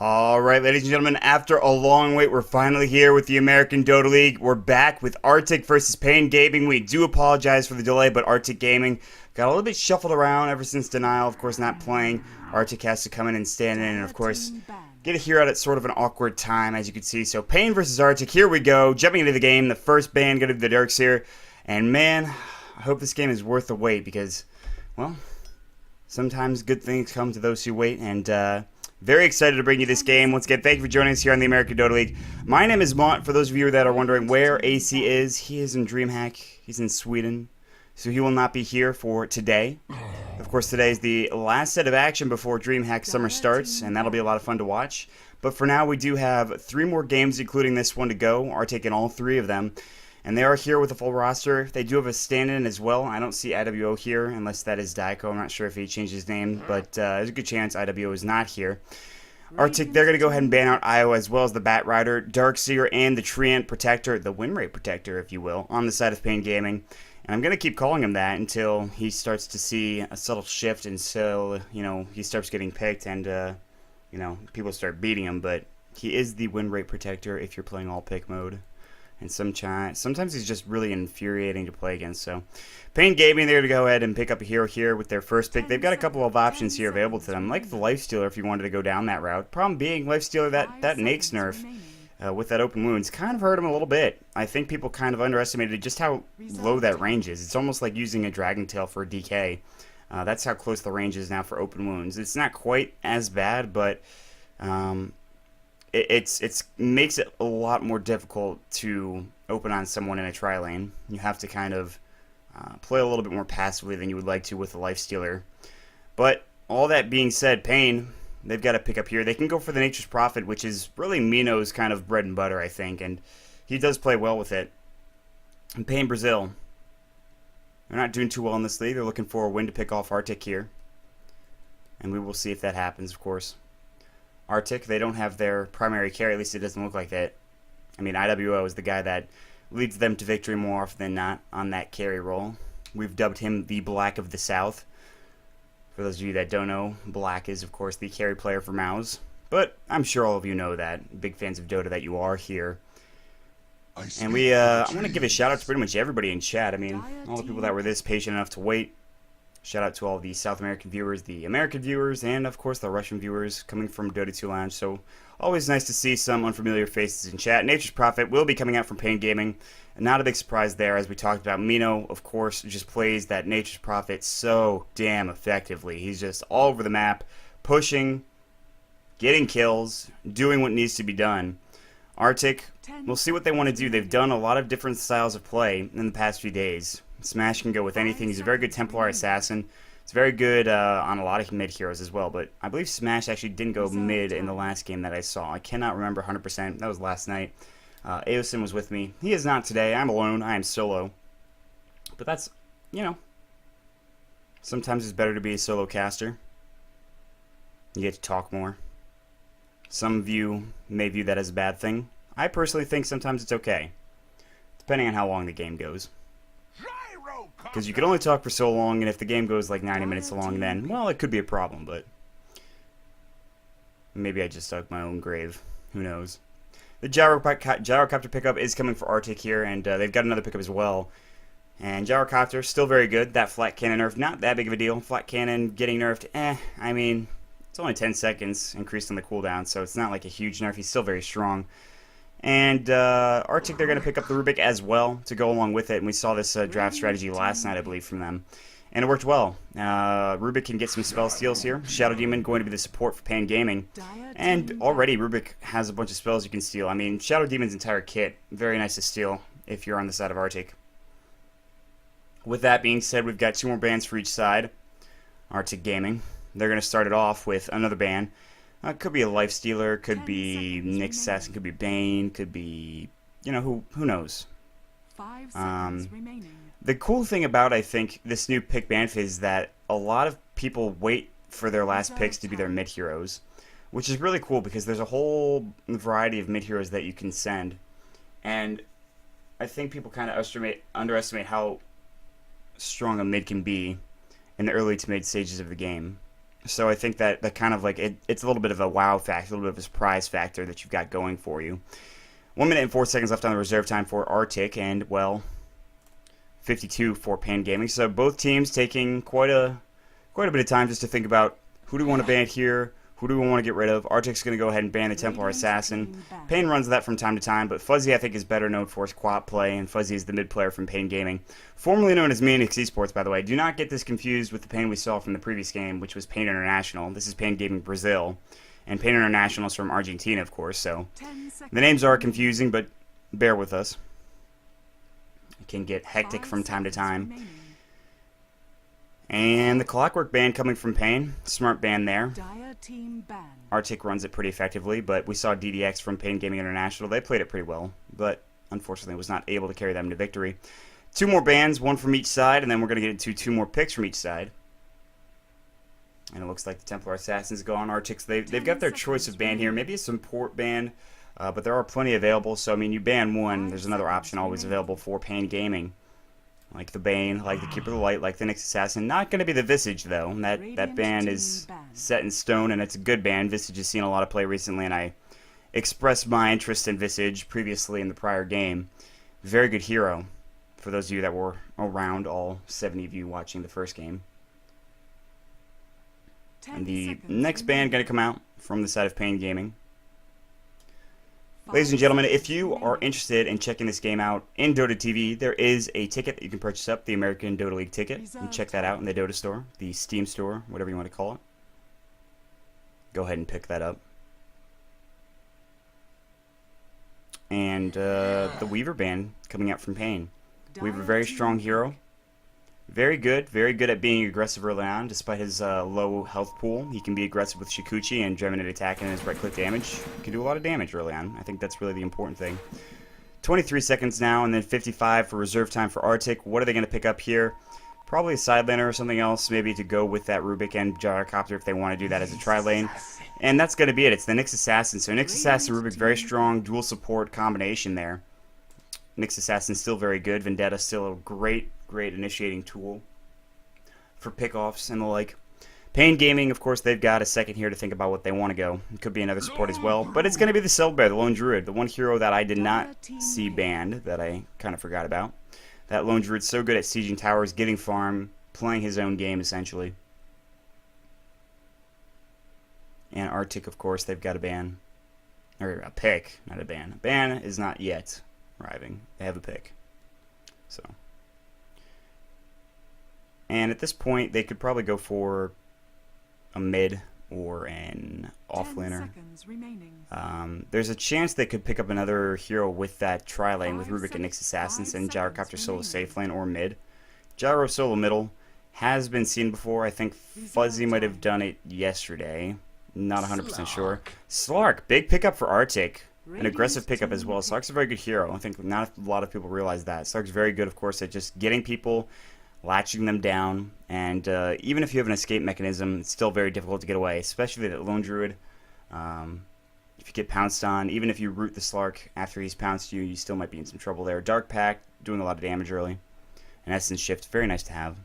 Alright, ladies and gentlemen, after a long wait, we're finally here with the American Dota League. We're back with Artyk versus Pain Gaming. We do apologize for the delay, but Artyk Gaming got a little bit shuffled around ever since Denial, of course, not playing. Artyk has to come in and stand in, and of course, get here at sort of an awkward time, as you can see. So, Pain versus Artyk, here we go. Jumping into the game, the first ban going to be the Dirks here. And man, I hope this game is worth the wait because, well, sometimes good things come to those who wait, and very excited to bring you this game. Once again, thank you for joining us here on the American Dota League. My name is Mont. For those of you that are wondering where AC is, he is in DreamHack. He's in Sweden, so he will not be here for today. Of course, today is the last set of action before DreamHack Summer starts, and that'll be a lot of fun to watch. But for now, we do have 3 more games, including this one to go. Are taking all 3 of them. And they are here with a full roster. They do have a stand-in as well. I don't see IWO here, unless that is Daiko. I'm not sure if he changed his name, but there's a good chance IWO is not here. Artyk, they're going to go ahead and ban out Io as well as the Bat Rider, Darkseer, and the Treant Protector, the win rate protector, if you will, on the side of Pain Gaming. And I'm going to keep calling him that until he starts to see a subtle shift, until, he starts getting picked and, people start beating him. But he is the win rate protector if you're playing all pick mode. And sometimes he's just really infuriating to play against. So, Pain Gaming, they're going to go ahead and pick up a hero here with their first pick. They've got a couple of options here available to them, like the Lifestealer if you wanted to go down that route. Problem being, Lifestealer, that Nake's nerf with that open wounds kind of hurt him a little bit. I think people kind of underestimated just how low that range is. It's almost like using a Dragon Tail for a DK. That's how close the range is now for open wounds. It's not quite as bad, but It makes it a lot more difficult to open on someone in a tri-lane. You have to kind of play a little bit more passively than you would like to with a Lifestealer. But all that being said, Pain, they've got to pick up here. They can go for the Nature's Prophet, which is really Mino's kind of bread and butter, I think, and he does play well with it. And Pain Brazil, they're not doing too well in this league. They're looking for a win to pick off Artyk here. And we will see if that happens, of course. Artyk, they don't have their primary carry, at least it doesn't look like that. I mean, IWO is the guy that leads them to victory more often than not on that carry role. We've dubbed him the Black of the South. For those of you that don't know, Black is, of course, the carry player for Mouse. But I'm sure all of you know that. Big fans of Dota that you are here. And I want to give a shout out to pretty much everybody in chat. I mean, all the people that were this patient enough to wait. Shout out to all the South American viewers, the American viewers, and of course the Russian viewers coming from Dota 2 Lounge. So always nice to see some unfamiliar faces in chat. Nature's Prophet will be coming out from Pain Gaming. And not a big surprise there, as we talked about. Mino, of course, just plays that Nature's Prophet so damn effectively. He's just all over the map, pushing, getting kills, doing what needs to be done. Artyk, we'll see what they want to do. They've done a lot of different styles of play in the past few days. Smash can go with anything. He's a very good Templar Assassin. It's very good on a lot of mid heroes as well, but I believe Smash actually didn't go mid in the last game that I saw. I cannot remember 100%. That was last night. Aosin was with me. He is not today. I'm alone. I am solo. But that's, sometimes it's better to be a solo caster. You get to talk more. Some of you may view that as a bad thing. I personally think sometimes it's okay, depending on how long the game goes. Because you can only talk for so long, and if the game goes like 90 minutes long, then, well, it could be a problem, but maybe I just dug my own grave. Who knows? The Gyrocopter pickup is coming for Artyk here, and they've got another pickup as well. And Gyrocopter, still very good. That flat cannon nerf, not that big of a deal. Flat cannon getting nerfed, I mean, it's only 10 seconds increased on the cooldown, so it's not like a huge nerf. He's still very strong. And Artyk, they're going to pick up the Rubik as well to go along with it. And we saw this draft strategy last night, I believe, from them. And it worked well. Rubik can get some spell steals here. Shadow Demon going to be the support for Pain Gaming. And already Rubik has a bunch of spells you can steal. I mean, Shadow Demon's entire kit, very nice to steal if you're on the side of Artyk. With that being said, we've got 2 more bans for each side. Artyk Gaming. They're going to start it off with another ban. Could be a Lifestealer, could be Nick Assassin, could be Bane, could be, who knows. 5 seconds remaining. The cool thing about, I think, this new pick ban is that a lot of people wait for their last picks to be their mid heroes, which is really cool because there's a whole variety of mid heroes that you can send, and I think people kind of underestimate how strong a mid can be in the early to mid stages of the game. So I think that kind of like it's a little bit of a wow factor, a little bit of a surprise factor that you've got going for you. 1 minute and 4 seconds left on the reserve time for Artyk, and well, 52 for Pain Gaming. So both teams taking quite a bit of time just to think about who do we want to ban here, who do we want to get rid of. Artyk's going to go ahead and ban the Templar Assassin. Pain runs that from time to time, but Fuzzy I think is better known for his quad play, and Fuzzy is the mid player from Pain Gaming, formerly known as Manix Esports, by the way. Do not get this confused with the Pain we saw from the previous game, which was Pain International. This is Pain Gaming Brazil, and Pain International is from Argentina, of course. So the names are confusing, but bear with us. It can get hectic from time to time. And the Clockwork ban coming from Pain. Smart ban there. Artyk runs it pretty effectively, but we saw DDX from Pain Gaming International. They played it pretty well, but unfortunately was not able to carry them to victory. 2 more bans, 1 from each side, and then we're going to get into 2 more picks from each side. And it looks like the Templar Assassin's gone. Artyk, they've got their choice of ban here. Maybe a support ban, but there are plenty available. So, I mean, you ban one, there's another option always available for Pain Gaming. Like the Bane, like the Keeper of the Light, like the Nyx Assassin. Not going to be the Visage, though. That ban is set in stone, and it's a good ban. Visage has seen a lot of play recently, and I expressed my interest in Visage previously in the prior game. Very good hero, for those of you that were around, all 70 of you watching the first game. And the next ban going to come out from the side of Pain Gaming. Ladies and gentlemen, if you are interested in checking this game out in Dota TV, there is a ticket that you can purchase up, the American Dota League ticket. You can check that out in the Dota store, the Steam store, whatever you want to call it. Go ahead and pick that up. And the Weaver ban coming out from Pain. Weaver, very strong hero. Very good at being aggressive early on, despite his low health pool. He can be aggressive with Shikuchi and Dreminate attack and his right-click damage. He can do a lot of damage early on. I think that's really the important thing. 23 seconds now, and then 55 for reserve time for Artyk. What are they going to pick up here? Probably a side laner or something else, maybe to go with that Rubik and Gyrocopter if they want to do that as a tri-lane. And that's going to be it. It's the Nyx Assassin. So Nyx Assassin, Rubik, very strong dual support combination there. Nyx Assassin still very good. Vendetta still a great initiating tool for pickoffs and the like. Pain Gaming, of course, they've got a second here to think about what they want to go. It could be another support as well, but it's going to be the Cell Bear, the Lone Druid, the one hero that I did not see banned, that I kind of forgot about. That Lone Druid's so good at sieging towers, getting farm, playing his own game, essentially. And Artyk, of course, they've got a ban. Or a pick, not a ban. A ban is not yet arriving. They have a pick. So. And at this point, they could probably go for a mid or an offlaner. There's a chance they could pick up another hero with that tri-lane with Rubik and Nyx Assassins and Gyrocopter solo safe lane or mid. Gyro solo middle has been seen before. I think Fuzzy might have done it yesterday. Not 100% sure. Slark, big pickup for Artyk. An aggressive pickup as well. Slark's a very good hero. I think not a lot of people realize that. Slark's very good, of course, at just getting people, latching them down, and even if you have an escape mechanism, it's still very difficult to get away, especially that Lone Druid. If you get pounced on, even if you root the Slark after he's pounced you, you still might be in some trouble there. Dark Pact, doing a lot of damage early. An Essence Shift, very nice to have.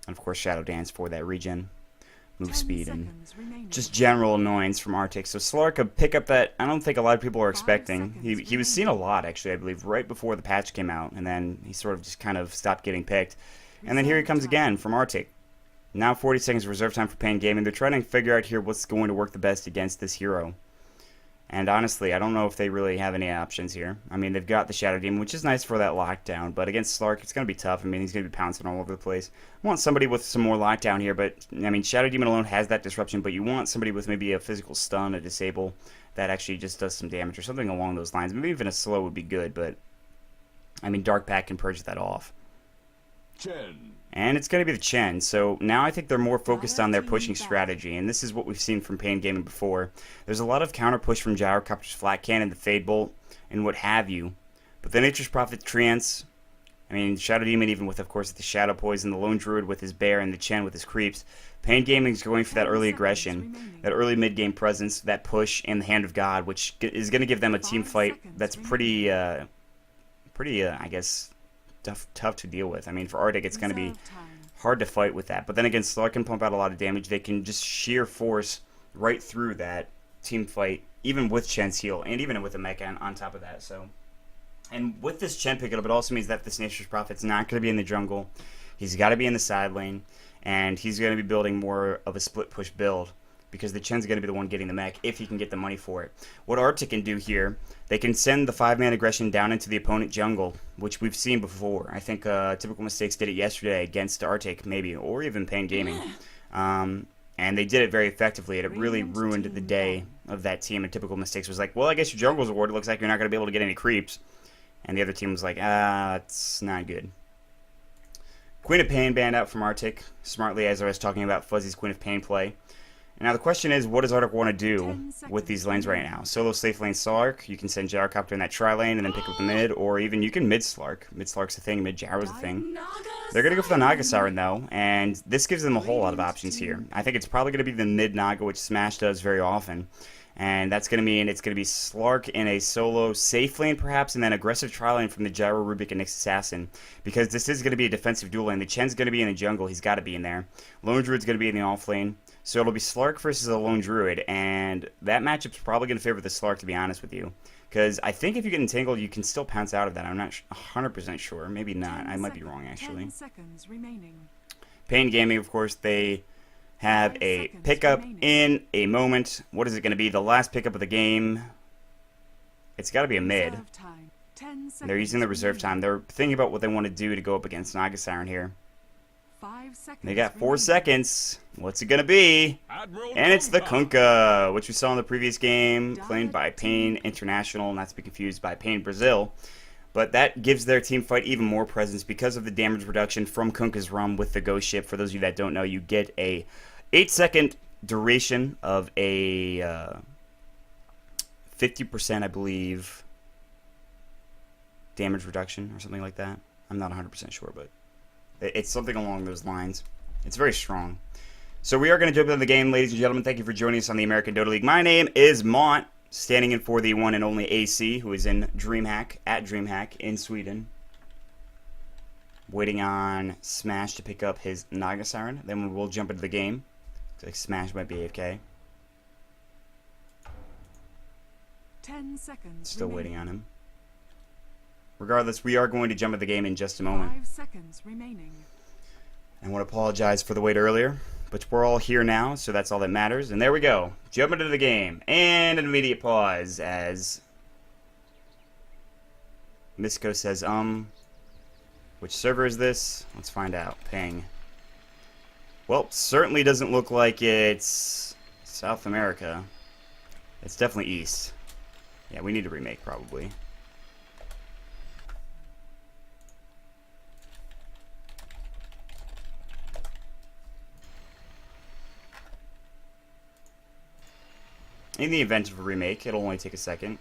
And of course Shadow Dance for that regen, move speed, and just general annoyance from Artyk. So Slark, a pickup that I don't think a lot of people are expecting. He was seen a lot, actually, I believe, right before the patch came out, and then he sort of just kind of stopped getting picked. And then here he comes again from Artyk. Now 40 seconds of reserve time for Pain Gaming. They're trying to figure out here what's going to work the best against this hero. And honestly, I don't know if they really have any options here. I mean, they've got the Shadow Demon, which is nice for that lockdown, but against Slark, it's going to be tough. I mean, he's going to be pouncing all over the place. I want somebody with some more lockdown here, but, I mean, Shadow Demon alone has that disruption, but you want somebody with maybe a physical stun, a disable, that actually just does some damage or something along those lines. Maybe even a slow would be good, but, I mean, Dark Pact can purge that off. And it's going to be the Chen, so now I think they're more focused on their pushing strategy, and this is what we've seen from Pain Gaming before. There's a lot of counter push from Gyrocopter's Flat Cannon, the Fade Bolt, and what have you. But the Nature's Prophet Treants, I mean, Shadow Demon even with, of course, the Shadow Poison, the Lone Druid with his Bear, and the Chen with his Creeps. Pain Gaming is going for that early aggression, that early mid-game presence, that push, and the Hand of God, which is going to give them a team fight that's pretty, I guess, tough to deal with. I mean, for Artyk, it's going to be hard to fight with that. But then again, Slark can pump out a lot of damage. They can just sheer force right through that team fight, even with Chen's heal, and even with a mecha on top of that. So, and with this Chen pickup, it also means that this Nature's Prophet's not going to be in the jungle. He's got to be in the side lane, and he's going to be building more of a split push build, because the Chen's going to be the one getting the mech if he can get the money for it. What Artyk can do here, they can send the 5-man aggression down into the opponent jungle, which we've seen before. I think Typical Mistakes did it yesterday against Artyk, maybe, or even Pain Gaming. And they did it very effectively, and it really ruined the day of that team. And Typical Mistakes was like, well, I guess your jungle's award. It looks like you're not going to be able to get any creeps. And the other team was like, it's not good. Queen of Pain banned out from Artyk, smartly, as I was talking about Fuzzy's Queen of Pain play. Now the question is, what does Artyk want to do with these lanes right now? Solo safe lane Slark, you can send Gyrocopter in that tri-lane and then pick up the mid, or even you can mid Slark. Mid Slark's a thing, mid Gyro's a thing. They're going to go for the Naga Siren though, and this gives them a whole lot of options here. I think it's probably going to be the mid Naga, which Smash does very often. And that's going to mean it's going to be Slark in a solo safe lane perhaps, and then aggressive tri-lane from the Gyro, Rubik, and Nyx Assassin. Because this is going to be a defensive duel lane. The Chen's going to be in the jungle. He's got to be in there. Lone Druid's going to be in the off lane. So it'll be Slark versus a Lone Druid, and that matchup's probably going to favor the Slark, to be honest with you. Because I think if you get entangled, you can still pounce out of that. I'm not 100% sure. Maybe not. I might be wrong, actually. 10 seconds remaining. Pain Gaming, of course, they have a pickup in a moment. What is it going to be? The last pickup of the game. It's got to be a mid. Reserve time. 10 seconds They're using the reserve time. They're thinking about what they want to do to go up against Naga Siren here. 5 seconds They got 4 remaining. seconds. What's it going to be? And it's the Kunkka, which we saw in the previous game, played by Pain International, not to be confused by Pain Brazil. But that gives their team fight even more presence because of the damage reduction from Kunkka's run with the Ghost Ship. For those of you that don't know, you get a 8-second duration of a 50%, I believe, damage reduction or something like that. I'm not 100% sure, but it's something along those lines. It's very strong. So we are going to jump into the game, ladies and gentlemen. Thank you for joining us on the American Dota League. My name is Mont, standing in for the one and only AC, who is in DreamHack, at DreamHack, in Sweden. Waiting on Smash to pick up his Naga Siren. Then we'll jump into the game. Looks like Smash might be AFK. 10 seconds Still remaining. waiting on him. Regardless, we are going to jump into the game in just a moment. 5 seconds remaining. I want to apologize for the wait earlier, but we're all here now, so that's all that matters. And there we go. Jump into the game. And an immediate pause as Misco says, which server is this? Let's find out. Ping. Well, certainly doesn't look like it's South America. It's definitely East. Yeah, we need a remake probably. In the event of a remake, it'll only take a second.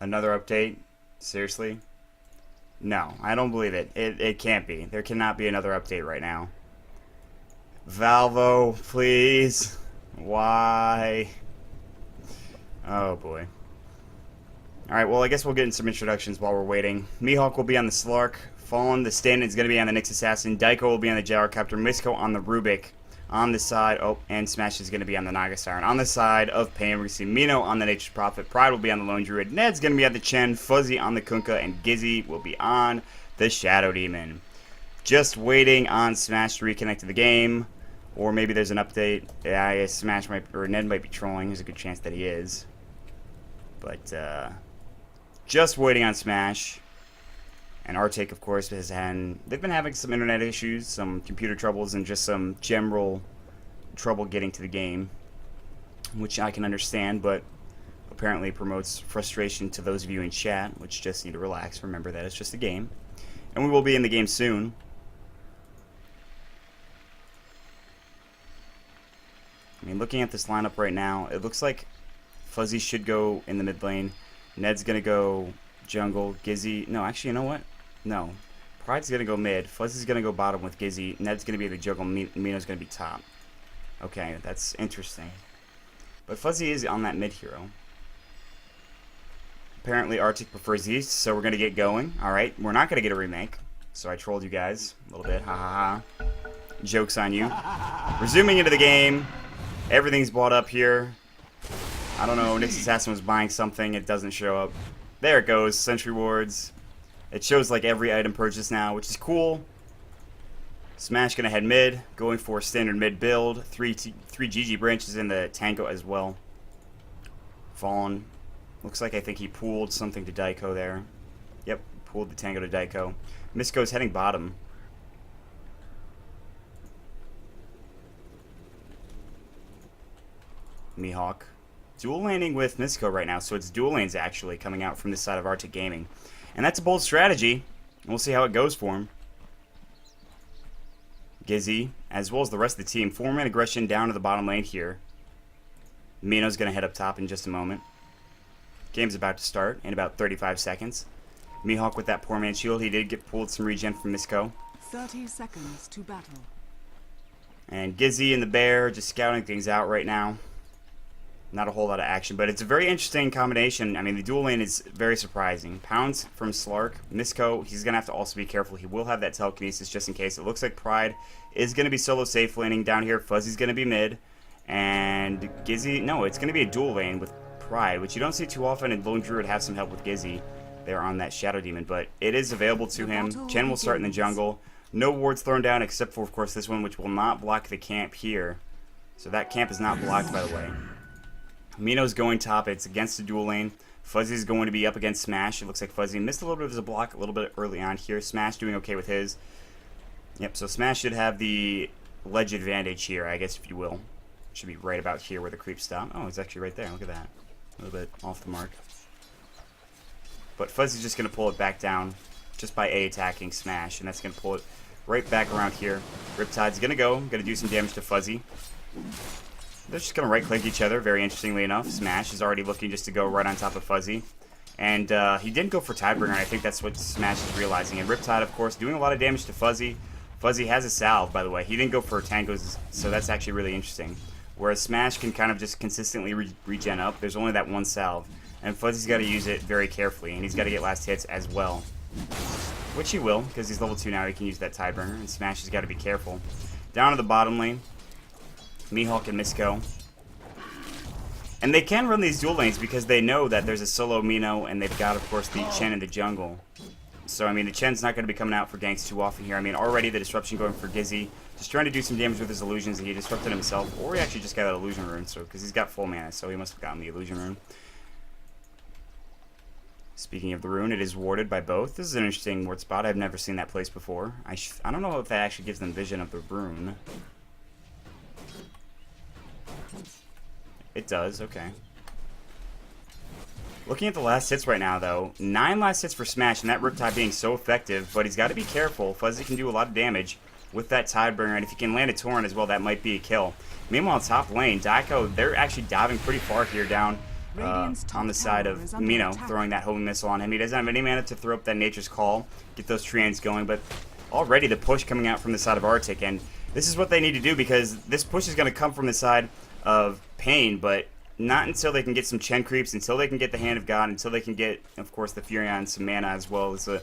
Another update? Seriously? No, I don't believe it. It can't be. There cannot be another update right now. Valvo, please. Why? Oh boy. Alright, well I guess we'll get in some introductions while we're waiting. Mihawk will be on the Slark. Fallen, the stand is going to be on the Nyx Assassin. Daiko will be on the Gyrocopter. Misco on the Rubik. On the side, and Smash is going to be on the Naga Siren. On the side of Pain, we're going to see Mino on the Nature's Prophet. Pride will be on the Lone Druid. Ned's going to be on the Chen. Fuzzy on the Kunkka. And Gizzy will be on the Shadow Demon. Just waiting on Smash to reconnect to the game. Or maybe there's an update. Yeah, I guess Smash might, or Ned might be trolling. There's a good chance that he is. But, just waiting on Smash. And Artyk, of course, they've been having some internet issues, some computer troubles, and just some general trouble getting to the game, which I can understand, but apparently promotes frustration to those of you in chat, which just need to relax. Remember that it's just a game. And we will be in the game soon. I mean, looking at this lineup right now, it looks like Fuzzy should go in the mid lane. Ned's going to go jungle. Gizzy... No, actually, you know what? No. Pride's going to go mid. Fuzzy's going to go bottom with Gizzy. Ned's going to be the jungle. Mino's going to be top. Okay, that's interesting. But Fuzzy is on that mid hero. Apparently, Artyk prefers East, so we're going to get going. Alright, we're not going to get a remake. So I trolled you guys a little bit. Ha ha ha. Joke's on you. Resuming into the game. Everything's bought up here. I don't know, Nyx Assassin was buying something. It doesn't show up. There it goes. Sentry wards. It shows like every item purchased now, which is cool. Smash gonna head mid, going for standard mid build. Three GG branches in the Tango as well. Fallen. Looks like I think he pooled something to Daiko there. Yep, pooled the Tango to Daiko. Misko's heading bottom. Mihawk. Dual laning with Misko right now, so it's dual lanes actually coming out from this side of Artyk Gaming. And that's a bold strategy. We'll see how it goes for him. Gizzy, as well as the rest of the team, 4-man aggression down to the bottom lane here. Mino's going to head up top in just a moment. Game's about to start in about 35 seconds. Mihawk with that poor man shield. He did get pulled some regen from Misko. 30 seconds to battle. And Gizzy and the bear just scouting things out right now. Not a whole lot of action, but it's a very interesting combination. I mean, the dual lane is very surprising. Pounds from Slark. Misko, he's going to have to also be careful. He will have that telekinesis just in case. It looks like Pride is going to be solo safe laning down here. Fuzzy's going to be mid. And Gizzy, no, it's going to be a dual lane with Pride, which you don't see too often, and Lone Druid have some help with Gizzy there on that Shadow Demon, but it is available to him. Chen will start in the jungle. No wards thrown down except for, of course, this one, which will not block the camp here. So that camp is not blocked, by the way. Mino's going top. It's against the dual lane. Fuzzy's going to be up against Smash. It looks like Fuzzy missed a little bit of his block a little bit early on here. Smash doing okay with his. Yep, so Smash should have the ledge advantage here, I guess, if you will. Should be right about here where the creeps stop. Oh, it's actually right there. Look at that. A little bit off the mark. But Fuzzy's just going to pull it back down just by A attacking Smash, and that's going to pull it right back around here. Riptide's going to go. Going to do some damage to Fuzzy. They're just going to right-click each other, very interestingly enough. Smash is already looking just to go right on top of Fuzzy. And he didn't go for Tidebringer, and I think that's what Smash is realizing. And Riptide, of course, doing a lot of damage to Fuzzy. Fuzzy has a salve, by the way. He didn't go for tangos, so that's actually really interesting. Whereas Smash can kind of just consistently regen up. There's only that one salve. And Fuzzy's got to use it very carefully, and he's got to get last hits as well. Which he will, because he's level 2 now. He can use that Tidebringer, and Smash has got to be careful. Down to the bottom lane. Mihawk and Misko. And they can run these dual lanes because they know that there's a solo Mino, and they've got, of course, the Chen in the jungle. So, I mean, the Chen's not going to be coming out for ganks too often here. I mean, already the disruption going for Gizzy. Just trying to do some damage with his illusions, and he disrupted himself. Or he actually just got that illusion rune, so because he's got full mana, so he must have gotten the illusion rune. Speaking of the rune, it is warded by both. This is an interesting ward spot. I've never seen that place before. I don't know if that actually gives them vision of the rune. It does, okay. Looking at the last hits right now, though, 9 last hits for Smash, and that Riptide being so effective, but he's got to be careful. Fuzzy can do a lot of damage with that Tidebringer, and if he can land a Torrent as well, that might be a kill. Meanwhile, top lane, Daiko, they're actually diving pretty far here down on the side of Mino, throwing that homing missile on him. He doesn't have any mana to throw up that Nature's Call, get those treants going, but already the push coming out from the side of Artyk, and this is what they need to do because this push is going to come from the side of Pain, but not until they can get some Chen creeps, until they can get the Hand of God, until they can get, of course, the Furion, some mana as well as the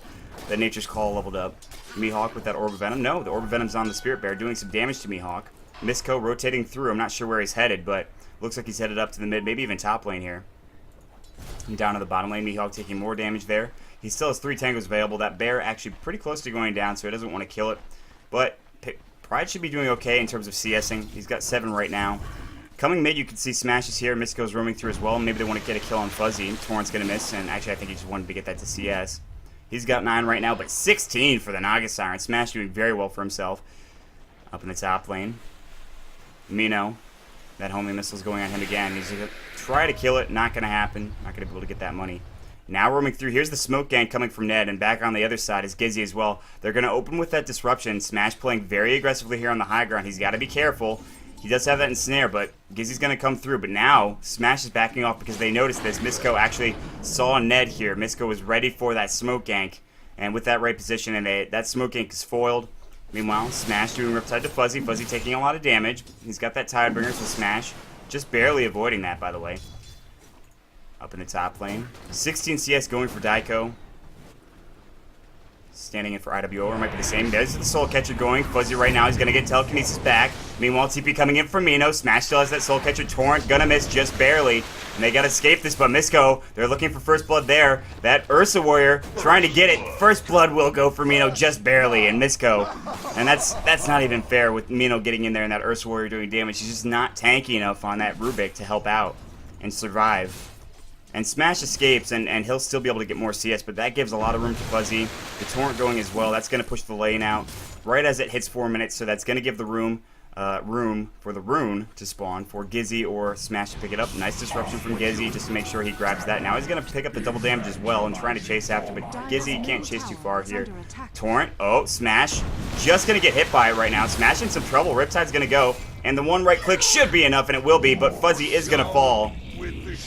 Nature's Call leveled up. Mihawk with that Orb of Venom. No, the Orb of Venom's on the Spirit Bear, doing some damage to Mihawk. Misko rotating through. I'm not sure where he's headed, but looks like he's headed up to the mid, maybe even top lane here. And down to the bottom lane, Mihawk taking more damage there. He still has 3 tangos available. That bear actually pretty close to going down, so he doesn't want to kill it. But Pride should be doing okay in terms of CSing. He's got 7 right now. Coming mid, you can see Smash is here. Misko's roaming through as well. Maybe they want to get a kill on Fuzzy. Torrent's going to miss, and actually I think he just wanted to get that to CS. He's got 9 right now, but 16 for the Naga Siren. Smash doing very well for himself. Up in the top lane. Mino. That homing missile's going on him again. He's going to try to kill it. Not going to happen. Not going to be able to get that money. Now roaming through. Here's the smoke gang coming from Ned, and back on the other side is Gizzy as well. They're going to open with that disruption. Smash playing very aggressively here on the high ground. He's got to be careful. He does have that ensnare, but Gizzy's going to come through. But now Smash is backing off because they noticed this. Misko actually saw Ned here. Misko was ready for that smoke gank, and with that right position, and that smoke gank is foiled. Meanwhile, Smash doing Riptide to Fuzzy. Fuzzy taking a lot of damage. He's got that Tidebringer, so Smash just barely avoiding that, by the way. Up in the top lane. 16 CS going for Daiko. Standing in for IWO, or might be the same. There's the Soul Catcher going. Fuzzy right now, he's going to get Telekinesis back. Meanwhile, TP coming in from Mino. Smash still has that Soul Catcher. Torrent gonna miss just barely. And they got to escape this, but Misko, they're looking for First Blood there. That Ursa Warrior trying to get it. First Blood will go for Mino just barely, and Misko. And that's not even fair with Mino getting in there and that Ursa Warrior doing damage. He's just not tanky enough on that Rubik to help out and survive. And Smash escapes, and he'll still be able to get more CS, but that gives a lot of room to Fuzzy. The Torrent going as well. That's going to push the lane out right as it hits 4 minutes, so that's going to give the room for the rune to spawn for Gizzy or Smash to pick it up. Nice disruption from Gizzy just to make sure he grabs that. Now he's going to pick up the double damage as well and trying to chase after, but Gizzy can't chase too far here. Torrent, oh, Smash, just going to get hit by it right now. Smash in some trouble. Riptide's going to go, and the one right click should be enough, and it will be, but Fuzzy is going to fall.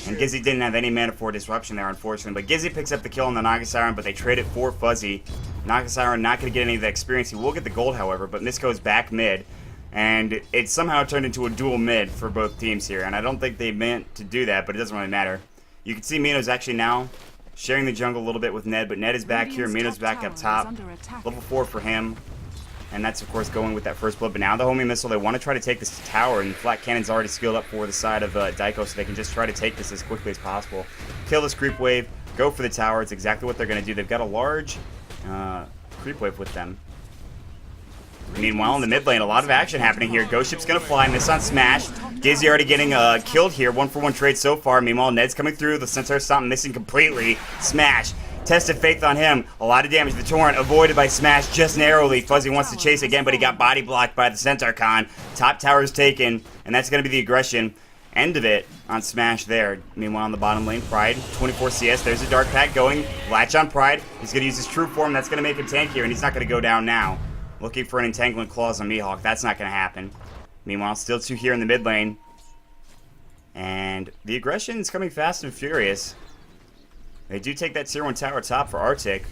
And Gizzy didn't have any mana for disruption there, unfortunately. But Gizzy picks up the kill on the Naga Siren, but they trade it for Fuzzy. Naga Siren not going to get any of the experience. He will get the gold, however, but Misko is back mid. And it somehow turned into a dual mid for both teams here. And I don't think they meant to do that, but it doesn't really matter. You can see Mino's actually now sharing the jungle a little bit with Ned, but Ned is back here. Mino's back up top. Level 4 for him. And that's, of course, going with that First Blood. But now the homing missile, they want to try to take this tower. And Flat Cannon's already skilled up for the side of Daiko, so they can just try to take this as quickly as possible. Kill this creep wave. Go for the tower. It's exactly what they're going to do. They've got a large creep wave with them. Meanwhile, in the mid lane, a lot of action happening here. Ghost Ship's going to fly. Miss on Smash. Gizzy already getting killed here. 1-for-1 trade so far. Meanwhile, Ned's coming through. The Centaur Stomp missing completely. Smash. Tested faith on him. A lot of damage. The Torrent avoided by Smash just narrowly. Fuzzy wants to chase again, but he got body blocked by the Centaur Con. Top tower is taken, and that's going to be the aggression. End of it on Smash there. Meanwhile, on the bottom lane, Pride, 24 CS. There's a Dark Pack going. Latch on Pride. He's going to use his true form. That's going to make him tank here, and he's not going to go down now. Looking for an Entanglement Claws on Mihawk. That's not going to happen. Meanwhile, still 2 here in the mid lane. And the aggression is coming fast and furious. They do take that tier 1 tower top for Artyk.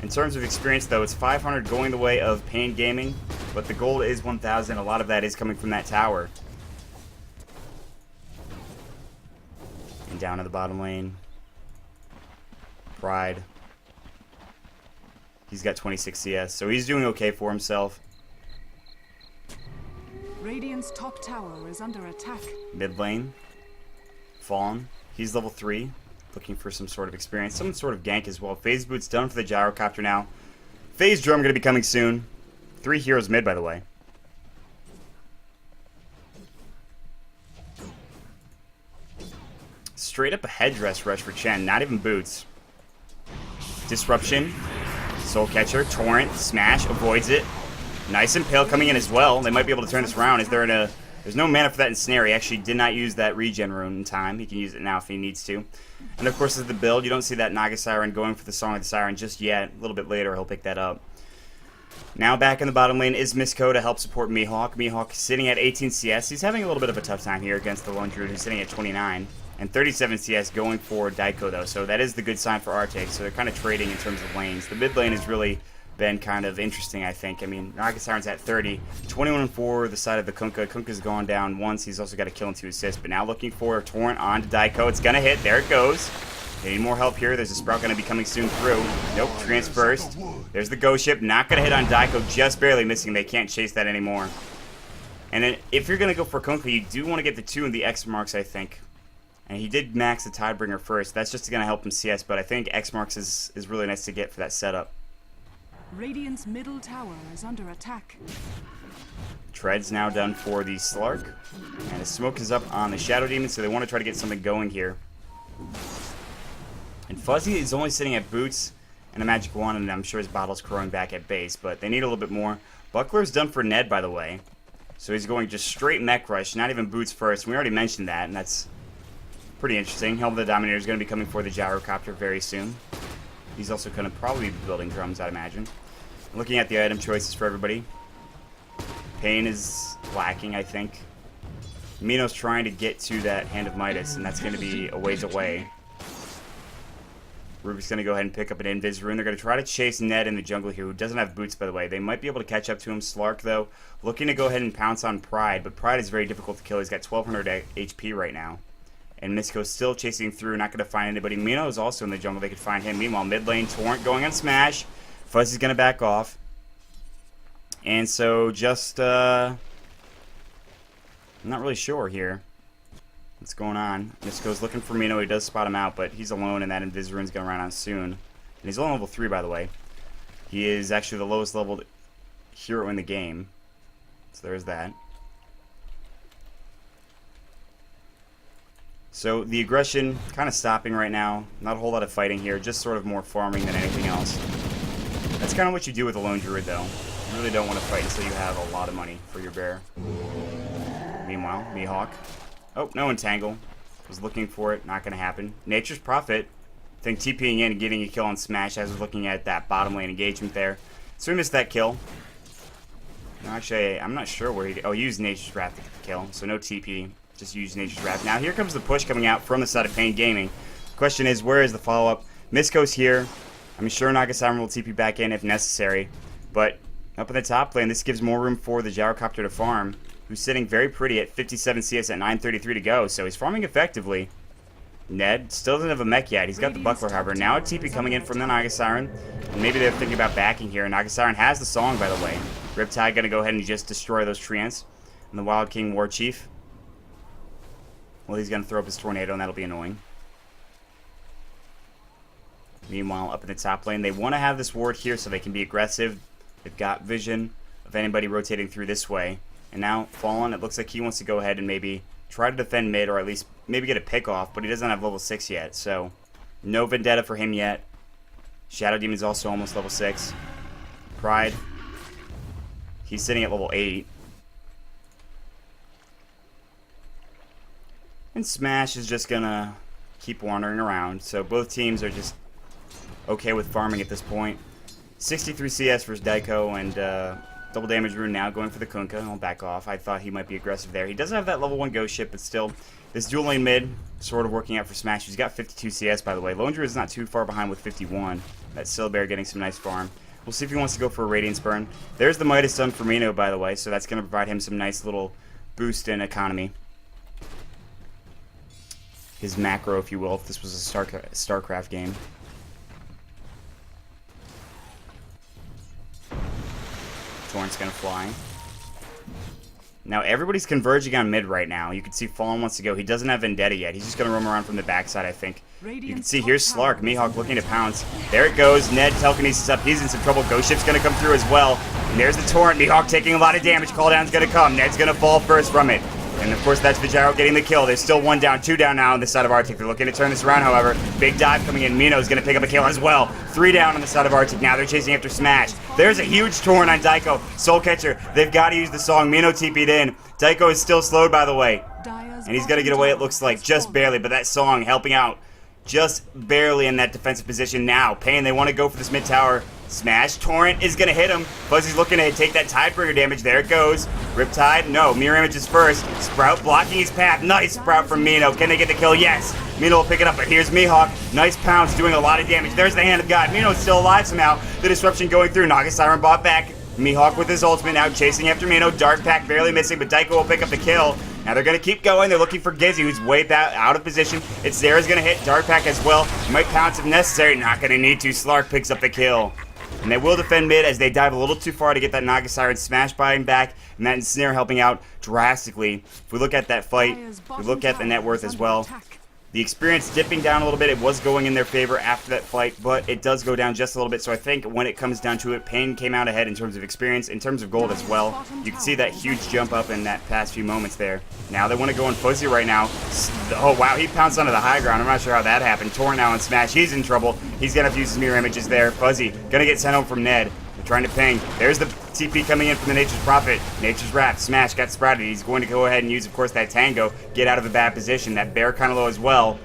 In terms of experience, though, it's 500 going the way of Pain Gaming, but the gold is 1,000. A lot of that is coming from that tower. And down to the bottom lane. Pride. He's got 26 CS, so he's doing okay for himself. Radiant's top tower is under attack. Mid lane. Fallen. He's level 3. Looking for some sort of experience. Some sort of gank as well. Phase Boot's done for the Gyrocopter now. Phase Drum going to be coming soon. 3 heroes mid, by the way. Straight up a headdress rush for Chen. Not even boots. Disruption. Soul Catcher. Torrent. Smash. Avoids it. Nice Impale coming in as well. They might be able to turn this around. There's no mana for that Ensnare. He actually did not use that regen rune in time. He can use it now if he needs to. And of course, as the build, you don't see that Naga Siren going for the Song of the Siren just yet. A little bit later, he'll pick that up. Now back in the bottom lane is Misko to help support Mihawk. Mihawk sitting at 18 CS. He's having a little bit of a tough time here against the Lone Druid, who's sitting at 29. And 37 CS going for Daiko, though. So that is the good sign for Artyk. So they're kind of trading in terms of lanes. The mid lane has really been kind of interesting, I think. I mean, Naga Siren's at 30. 21 for the side of the Kunkka. Kunkka's gone down once. He's also got a kill and 2 assists. But now looking for a Torrent on to Daiko. It's going to hit. There it goes. They need more help here. There's a Sprout going to be coming soon through. Nope, transversed. There's the Ghost Ship. Not going to hit on Daiko. Just barely missing. They can't chase that anymore. And then if you're going to go for Kunkka, you do want to get the 2 and the X marks, I think. And he did max the Tidebringer first. That's just going to help him CS, but I think X marks is really nice to get for that setup. Radiant's middle tower is under attack. Tread's now done for the Slark. And the smoke is up on the Shadow Demon, so they want to try to get something going here. And Fuzzy is only sitting at boots and a magic wand, and I'm sure his bottle's crowing back at base, but they need a little bit more. Buckler's done for Ned, by the way. So he's going just straight mech rush, not even boots first. We already mentioned that, and that's Pretty interesting. Helm of the Dominator is going to be coming for the Gyrocopter very soon. He's also going to probably be building drums, I'd imagine. Looking at the item choices for everybody. Pain is lacking, I think. Mino's trying to get to that Hand of Midas, and that's going to be a ways away. Rubik's going to go ahead and pick up an Invis Rune. They're going to try to chase Ned in the jungle here, who doesn't have boots, by the way. They might be able to catch up to him. Slark, though, looking to go ahead and pounce on Pride, but Pride is very difficult to kill. He's got 1200 HP right now. And Misko's still chasing through, not going to find anybody. Mino is also in the jungle. They could find him. Meanwhile, mid lane, Torrent going on Smash. Fuzzy's going to back off. And so just, I'm not really sure here what's going on. Misko's looking for Mino. He does spot him out, but he's alone, and that Invis Rune's going to run out soon. And he's only level 3, by the way. He is actually the lowest leveled hero in the game. So there's that. So the aggression kind of stopping right now. Not a whole lot of fighting here, just sort of more farming than anything else. That's kind of what you do with a lone druid, though. You really don't want to fight until you have a lot of money for your bear. Meanwhile, Mihawk. Oh, no entangle. Was looking for it, not going to happen. Nature's Prophet. I think TPing in and getting a kill on Smash as I was looking at that bottom lane engagement there. So we missed that kill. No, actually, I'm not sure where he... Oh, he used Nature's Wrath to get the kill, so no TP. Just use Nature's Wrath. Now here comes the push coming out from the side of Pain Gaming. Question is, where is the follow-up? Misko's here. I'm sure Nagasiren will TP back in if necessary. But up in the top lane, this gives more room for the Gyrocopter to farm, who's sitting very pretty at 57 CS at 933 to go. So he's farming effectively. Ned still doesn't have a mech yet. He's got the buckler, however. Now a TP coming in from the Nagasiren. And maybe they're thinking about backing here. Nagasiren has the song, by the way. Riptide going to go ahead and just destroy those treants. And the Wild King War Chief. Well, he's going to throw up his tornado, and that'll be annoying. Meanwhile, up in the top lane, they want to have this ward here so they can be aggressive. They've got vision of anybody rotating through this way. And now, Fallen, it looks like he wants to go ahead and maybe try to defend mid, or at least maybe get a pick off, but he doesn't have level 6 yet, so no Vendetta for him yet. Shadow Demon's also almost level 6. Pride, he's sitting at level 8. And Smash is just gonna keep wandering around. So both teams are just okay with farming at this point. 63 CS versus Daiko, and double damage rune now going for the Kunkka. I'll back off. I thought he might be aggressive there. He doesn't have that level 1 ghost ship, but still, this dual lane mid sort of working out for Smash. He's got 52 CS, by the way. Lone Druid is not too far behind with 51. That Silbear getting some nice farm. We'll see if he wants to go for a Radiance Burn. There's the Midas Stun for Mino, by the way, so that's going to provide him some nice little boost in economy. His macro, if you will, if this was a StarCraft game. Torrent's gonna fly. Now everybody's converging on mid right now. You can see Fallen wants to go. He doesn't have Vendetta yet. He's just gonna roam around from the backside, I think. You can see here's Slark. Mihawk looking to pounce. There it goes. Ned telekinesis up. He's in some trouble. Ghost Ship's gonna come through as well. And there's the Torrent. Mihawk taking a lot of damage. Call down's gonna come. Ned's gonna fall first from it. And of course, that's Vijaro getting the kill. There's still 1 down, 2 down now on the side of Artyk. They're looking to turn this around, however. Big dive coming in. Mino's going to pick up a kill as well. 3 down on the side of Artyk. Now they're chasing after Smash. There's a huge Torrent on Daiko. Soul Catcher. They've got to use the song. Mino TP'd in. Daiko is still slowed, by the way. And he's going to get away, it looks like, just barely. But that song helping out just barely in that defensive position now. Pain, they want to go for this mid tower. Smash. Torrent is going to hit him. Fuzzy's looking to take that Tidebringer damage. There it goes. Riptide. No. Mirror Image is first. Sprout blocking his path. Nice Sprout from Mino. Can they get the kill? Yes. Mino will pick it up, but here's Mihawk. Nice pounce, doing a lot of damage. There's the Hand of God. Mino's still alive somehow. The disruption going through. Nagasiren bought back. Mihawk with his ultimate now chasing after Mino. Dark Pack barely missing, but Daiko will pick up the kill. Now they're going to keep going. They're looking for Gizzy, who's way out of position. It's Zera's going to hit Dark Pack as well. Might pounce if necessary. Not going to need to. Slark picks up the kill. And they will defend mid as they dive a little too far to get that Nagasiren Smash buying back, and that Ensnare helping out drastically. If we look at that fight, we look at the net worth as well. The experience dipping down a little bit. It was going in their favor after that fight, but it does go down just a little bit. So I think when it comes down to it, Pain came out ahead in terms of experience, in terms of gold as well. You can see that huge jump up in that past few moments there. Now they want to go on Fuzzy right now. Oh, wow, he pounced onto the high ground. I'm not sure how that happened. Torrent now on Smash. He's in trouble. He's going to have to use his mirror images there. Fuzzy going to get sent home from Ned. trying to ping. There's the TP coming in from the Nature's Prophet. Nature's Wrath. Smash got sprouted. He's going to go ahead and use, of course, that Tango. Get out of a bad position. That Bear kind of low as well.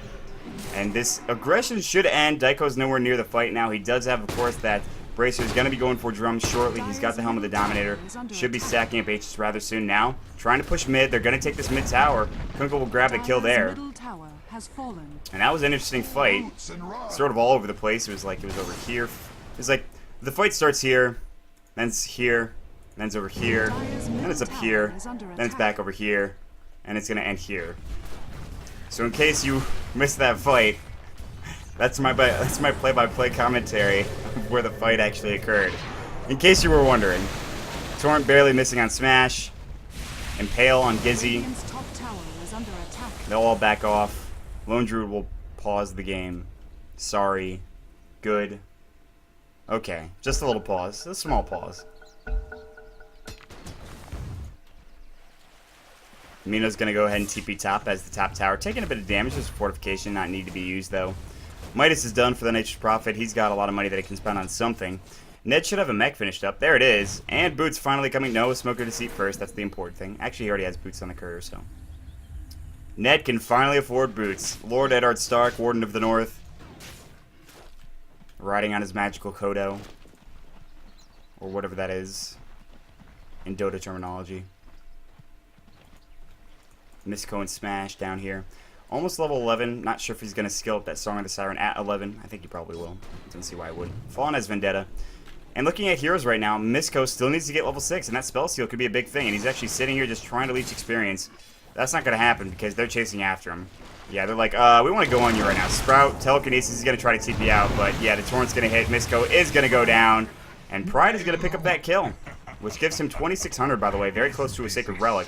And this aggression should end. Daiko's nowhere near the fight now. He does have, of course, that Bracer is going to be going for drums shortly. He's got the Helm of the Dominator. Should be stacking up H's rather soon now. Trying to push mid. They're going to take this mid tower. Kunkka will grab the kill there. And that was an interesting fight. Sort of all over the place. It was like it was over here. It was like the fight starts here, then it's here, then it's over here, then it's up here, then it's back over here, and it's going to end here. So in case you missed that fight, that's my play-by-play commentary of where the fight actually occurred. In case you were wondering, Torrent barely missing on Smash, Impale on Gizzy. They'll all back off. Lone Druid will pause the game. Sorry. Good. Okay, just a little pause. A small pause. Mina's going to go ahead and TP top as the top tower. Taking a bit of damage. There's a fortification. Not need to be used, though. Midas is done for the Nature's Prophet. He's got a lot of money that he can spend on something. Ned should have a mech finished up. There it is. And Boots finally coming. No, Smoker to seat first. That's the important thing. Actually, he already has Boots on the courier, so. Ned can finally afford Boots. Lord Eddard Stark, Warden of the North. Riding on his magical Kodo. Or whatever that is. In Dota terminology. Misco and Smash down here. Almost level 11. Not sure if he's going to skill up that Song of the Siren at 11. I think he probably will. Don't see why I wouldn't. Fallen has Vendetta. And looking at heroes right now, Misco still needs to get level 6, and that spell seal could be a big thing. And he's actually sitting here just trying to leech experience. That's not going to happen because they're chasing after him. Yeah, they're like, we want to go on you right now. Sprout, Telekinesis is going to try to TP out, but yeah, the Torrent's going to hit. Misco is going to go down, and Pride is going to pick up that kill, which gives him 2,600, by the way, very close to a Sacred Relic.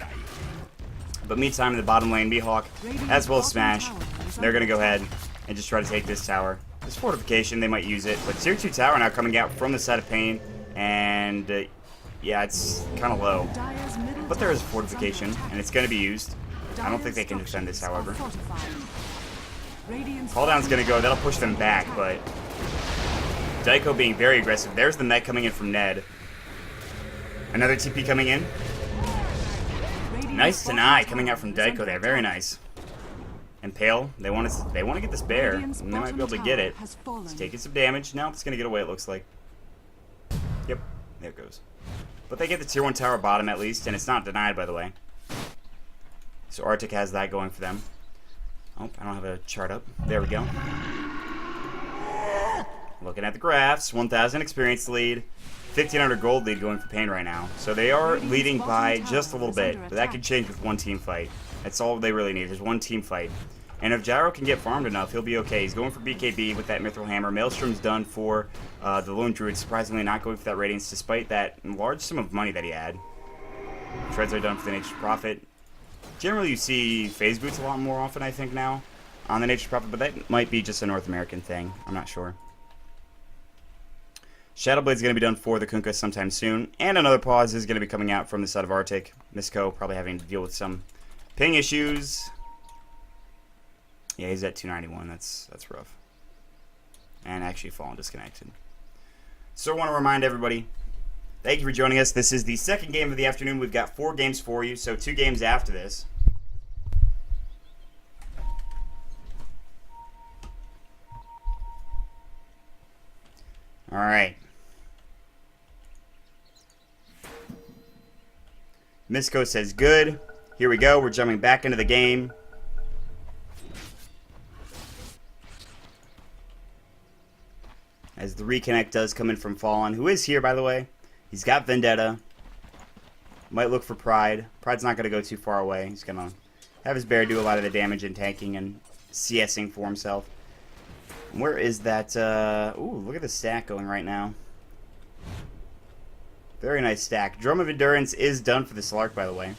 But meantime, in the bottom lane, Mihawk, as well as Smash, they're going to go ahead and just try to take this tower. This fortification, they might use it, but tier 2 tower now coming out from the side of Pain, and yeah, it's kind of low. But there is a fortification, and it's going to be used. I don't think they can defend this, however. Call down's going to go. That'll push them back, but Daiko being very aggressive. There's the mech coming in from Ned. Another TP coming in. Nice deny coming out from Daiko there. Very nice. And Pale, they want to get this bear, and they might be able to get it. It's taking some damage. Now it's going to get away, it looks like. Yep, there it goes. But they get the tier 1 tower bottom at least, and it's not denied, by the way. So Artyk has that going for them. Oh, I don't have a chart up. There we go. Looking at the graphs, 1,000 experience lead, 1,500 gold lead going for Pain right now. So they are leading by just a little bit, but that could change with one team fight. That's all they really need. There's one team fight. And if Gyro can get farmed enough, he'll be okay. He's going for BKB with that Mithril Hammer. Maelstrom's done for the Lone Druid, surprisingly not going for that Radiance, despite that large sum of money that he had. Treads are done for the Nature's Prophet. Generally, you see Phase Boots a lot more often, I think, now on the Nature's Prophet, but that might be just a North American thing. I'm not sure. Shadowblade's going to be done for the Kunkka sometime soon, and another pause is going to be coming out from the side of Artyk. Misco probably having to deal with some ping issues. Yeah, he's at 291. That's rough. And actually Fallen disconnected. So I want to remind everybody, thank you for joining us. This is the second game of the afternoon. We've got 4 games for you, so 2 games after this. All right. Misco says good. Here we go. We're jumping back into the game. As the reconnect does come in from Fallen, who is here, by the way. He's got Vendetta. Might look for Pride. Pride's not going to go too far away. He's going to have his bear do a lot of the damage and tanking and CSing for himself. And where is that? Ooh, look at the stack going right now. Very nice stack. Drum of Endurance is done for the Slark, by the way.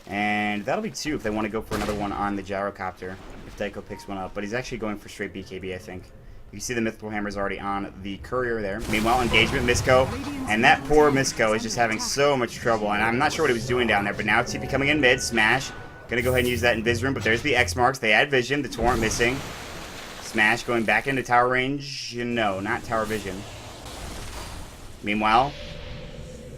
And that'll be 2 if they want to go for another one on the Gyrocopter. If Daiko picks one up. But he's actually going for straight BKB, I think. You can see the Mythical Hammer's already on the courier there. Meanwhile, engagement, Misco. And that poor Misco is just having so much trouble. And I'm not sure what he was doing down there. But now TP coming in mid. Smash. Gonna go ahead and use that in Viz Room. But there's the X marks. They add vision. The Torrent missing. Smash going back into tower range. No, not tower vision. Meanwhile,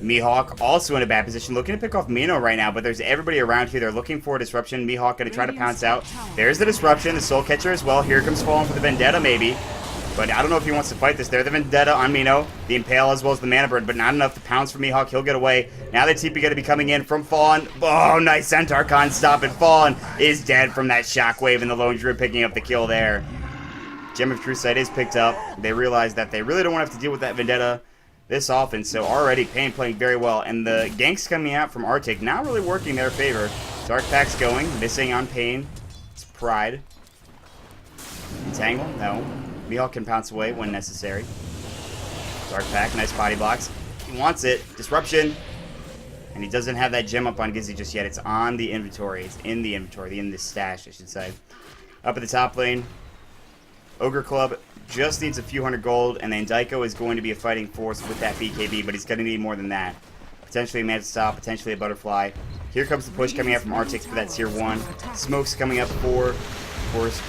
Mihawk also in a bad position, looking to pick off Mino right now, but there's everybody around here. They're looking for a disruption. Mihawk going to try to pounce out. There's the disruption, the Soul Catcher as well. Here comes Fallen for the Vendetta, maybe. But I don't know if he wants to fight this. There's the Vendetta on Mino, the Impale as well as the Mana Bird, but not enough to pounce for Mihawk. He'll get away. Now the TP going to be coming in from Fallen. Oh, nice Centaur Con stop it. Fallen is dead from that Shockwave, and the Lone Druid picking up the kill there. Gem of True Sight is picked up. They realize that they really don't want to have to deal with that Vendetta this often, so already Pain playing very well, and the ganks coming out from Artyk not really working in their favor. Dark Pack's going, missing on Pain. It's Pride. Entangle? No. Mihawk can pounce away when necessary. Dark Pack, nice body blocks. He wants it. Disruption. And he doesn't have that gem up on Gizzy just yet. It's on the inventory. It's in the inventory. In the stash, I should say. Up at the top lane, Ogre Club just needs a few hundred gold, and then Daiko is going to be a fighting force with that BKB, but he's going to need more than that. Potentially a Manta Stop, potentially a Butterfly. Here comes the push coming out from Artyk for that tier 1. Smoke's coming up for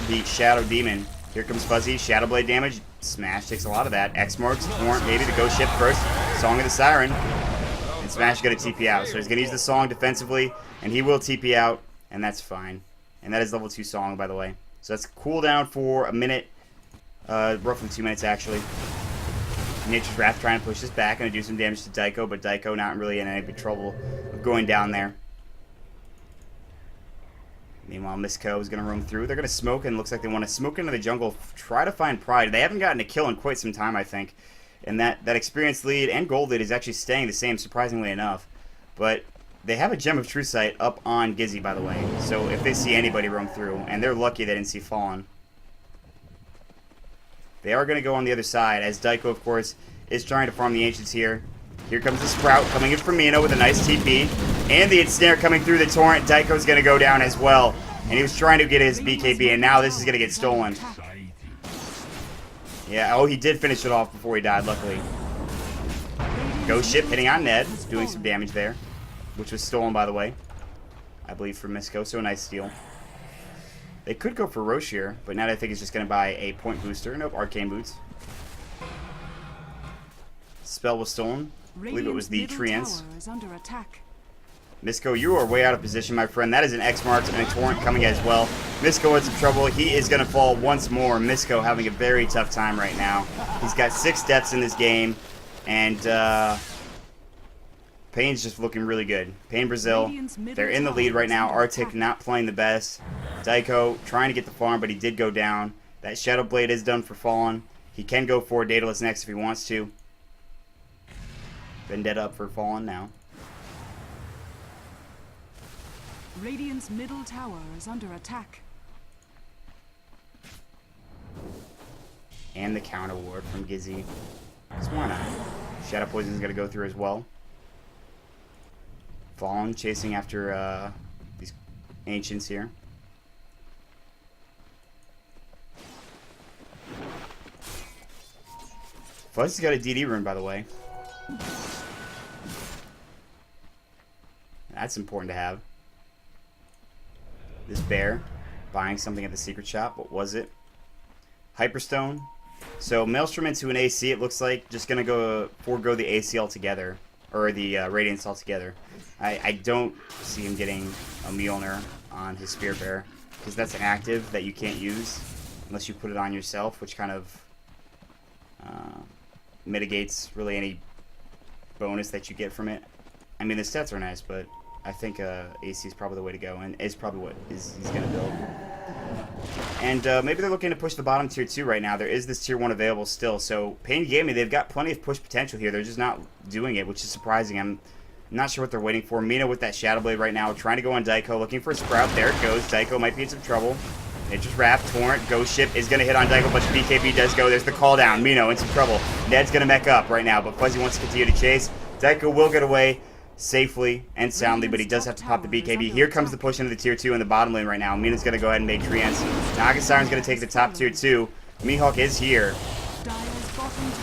the Shadow Demon. Here comes Fuzzy, Shadow Blade damage. Smash takes a lot of that. X marks, Torrent, maybe the Ghost Ship first. Song of the Siren. And Smash is going to TP out. So he's going to use the Song defensively, and he will TP out, and that's fine. And that is level 2 Song, by the way. So that's cooldown for a minute. Roughly 2 minutes, actually. Nature's Wrath trying to push this back. Going to do some damage to Daiko, but Daiko not really in any big trouble of going down there. Meanwhile, Misco is going to roam through. They're going to smoke, and looks like they want to smoke into the jungle. Try to find Pride. They haven't gotten a kill in quite some time, I think. And that experience lead and gold lead is actually staying the same, surprisingly enough. But they have a Gem of True Sight up on Gizzy, by the way. So if they see anybody roam through, and they're lucky they didn't see Fallen. They are going to go on the other side, as Daiko, of course, is trying to farm the Ancients here. Here comes the Sprout coming in from Mino with a nice TP. And the Ensnare coming through the Torrent. Daiko's going to go down as well. And he was trying to get his BKB, and now this is going to get stolen. Yeah, oh, he did finish it off before he died, luckily. Ghost Ship hitting on Ned, doing some damage there. Which was stolen, by the way. I believe from Misco, so a nice steal. They could go for Roche here, but now I think he's just going to buy a point booster. Nope, Arcane Boots. Spell was stolen. I believe it was the Treants. Misco, you are way out of position, my friend. That is an X-Mark and a Torrent coming as well. Misco in some trouble. He is going to fall once more. Misco having a very tough time right now. He's got 6 deaths in this game, and Pain's just looking really good. Pain Brazil, they're in the lead right now. Artyk not playing the best. Daiko trying to get the farm, but he did go down. That Shadow Blade is done for Fallen. He can go for Daedalus next if he wants to. Vendetta up for Fallen now. Radiant's middle tower is under attack. And the counter ward from Gizzy. Just why not? Shadow Poison is going to go through as well. Fallen chasing after these Ancients here. Fuzzy's got a DD rune, by the way. That's important to have. This bear buying something at the secret shop. What was it? Hyperstone. So Maelstrom into an AC, it looks like. Just going to go forego the AC altogether. Or the Radiance altogether. I don't see him getting a Mjolnir on his Spear Bear. Because that's an active that you can't use. Unless you put it on yourself. Which kind of mitigates really any bonus that you get from it. I mean, the stats are nice, but I think AC is probably the way to go, and is probably what he's going to build. And maybe they're looking to push the bottom tier 2 right now. There is this tier 1 available still, so Pain Gaming, they've got plenty of push potential here. They're just not doing it, which is surprising. I'm not sure what they're waiting for. Mina with that Shadow Blade right now, trying to go on Daiko, looking for a Sprout. There it goes. Daiko might be in some trouble. Nature's Wrath, Torrent, Ghost Ship is going to hit on Daiko, but BKB does go. There's the call down. Mino in some trouble. Ned's going to mech up right now, but Fuzzy wants to continue to chase. Daiko will get away safely and soundly, but he does have to pop the BKB. Here comes the push into the tier 2 in the bottom lane right now. Mina's going to go ahead and make Treants. Naga Siren's going to take the top tier 2. Mihawk is here.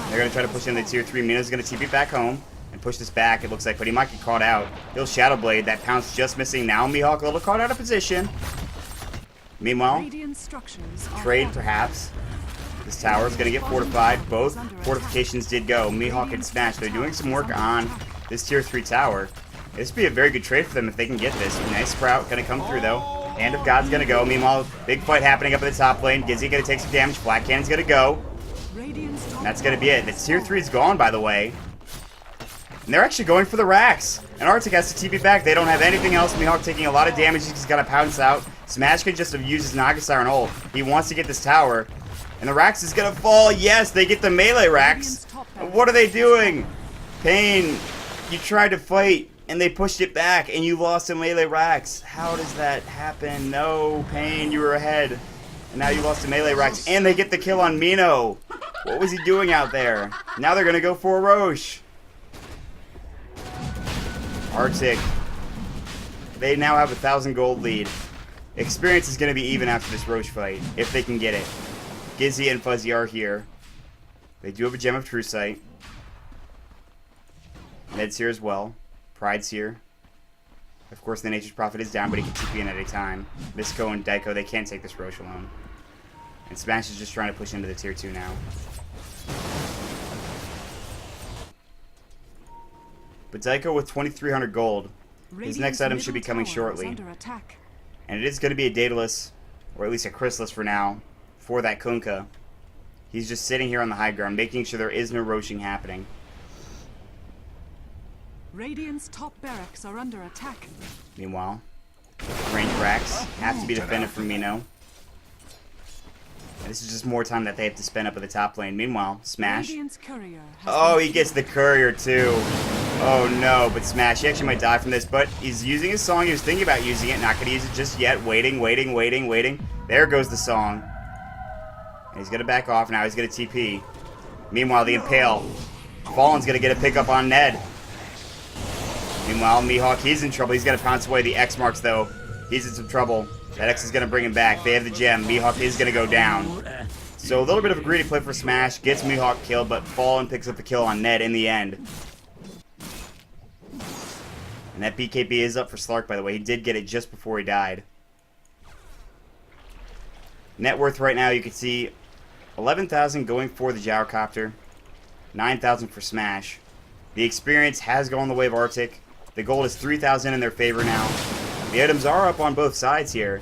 They're going to try to push into the tier 3. Mina's going to TP back home and push this back, it looks like, but he might get caught out. He'll Shadow Blade. That pounce just missing. Now Mihawk a little caught out of position. Meanwhile, trade perhaps. This tower is going to get fortified. Both fortifications did go. Mihawk and Smash, they're doing some work on this tier 3 tower. This would be a very good trade for them if they can get this. Nice Sprout going to come through, though. Hand of God's going to go. Meanwhile, big fight happening up at the top lane. Gizzy going to take some damage. Black Cannon's going to go. And that's going to be it. The tier 3 is gone, by the way. And they're actually going for the racks. And Artyk has to TP back. They don't have anything else. Mihawk taking a lot of damage. He's got to pounce out. Smash can just use his Naga Siren ult. He wants to get this tower. And the racks is going to fall. Yes, they get the melee racks. And what are they doing? Pain, you tried to fight, and they pushed it back, and you lost the melee racks. How does that happen? No, Pain, you were ahead. And now you lost the melee racks. And they get the kill on Mino. What was he doing out there? Now they're going to go for a Roche. Artyk. They now have 1,000 gold lead. Experience is going to be even after this Roche fight, if they can get it. Gizzy and Fuzzy are here. They do have a Gem of True Sight. Ned's here as well. Pride's here. Of course, the Nature's Prophet is down, but he can TP in at a time. Misko and Daiko, they can't take this Roche alone. And Smash is just trying to push into the tier 2 now. But Daiko with 2,300 gold. His next item should be coming shortly. And it is going to be a Daedalus, or at least a Chrysalis for now, for that Kunkka. He's just sitting here on the high ground, making sure there is no roaching happening. Radiant's top barracks are under attack. Meanwhile, range racks have to be defended from Mino. And this is just more time that they have to spend up at the top lane. Meanwhile, Smash. Oh, he gets the courier too. Oh no, but Smash, he actually might die from this, but he's using his song. He was thinking about using it, not going to use it just yet. Waiting. There goes the song. And he's going to back off now. He's going to TP. Meanwhile, the Impale. Fallen's going to get a pickup on Ned. Meanwhile, Mihawk, he's in trouble. He's going to pounce away the X marks, though. He's in some trouble. That X is going to bring him back. They have the gem. Mihawk is going to go down. So a little bit of a greedy play for Smash. Gets Mihawk killed, but Fallen picks up the kill on Ned in the end. And that BKB is up for Slark, by the way. He did get it just before he died. Net worth right now, you can see 11,000 going for the Gyrocopter. 9,000 for Smash. The experience has gone the way of Artyk. The gold is 3,000 in their favor now. The items are up on both sides here.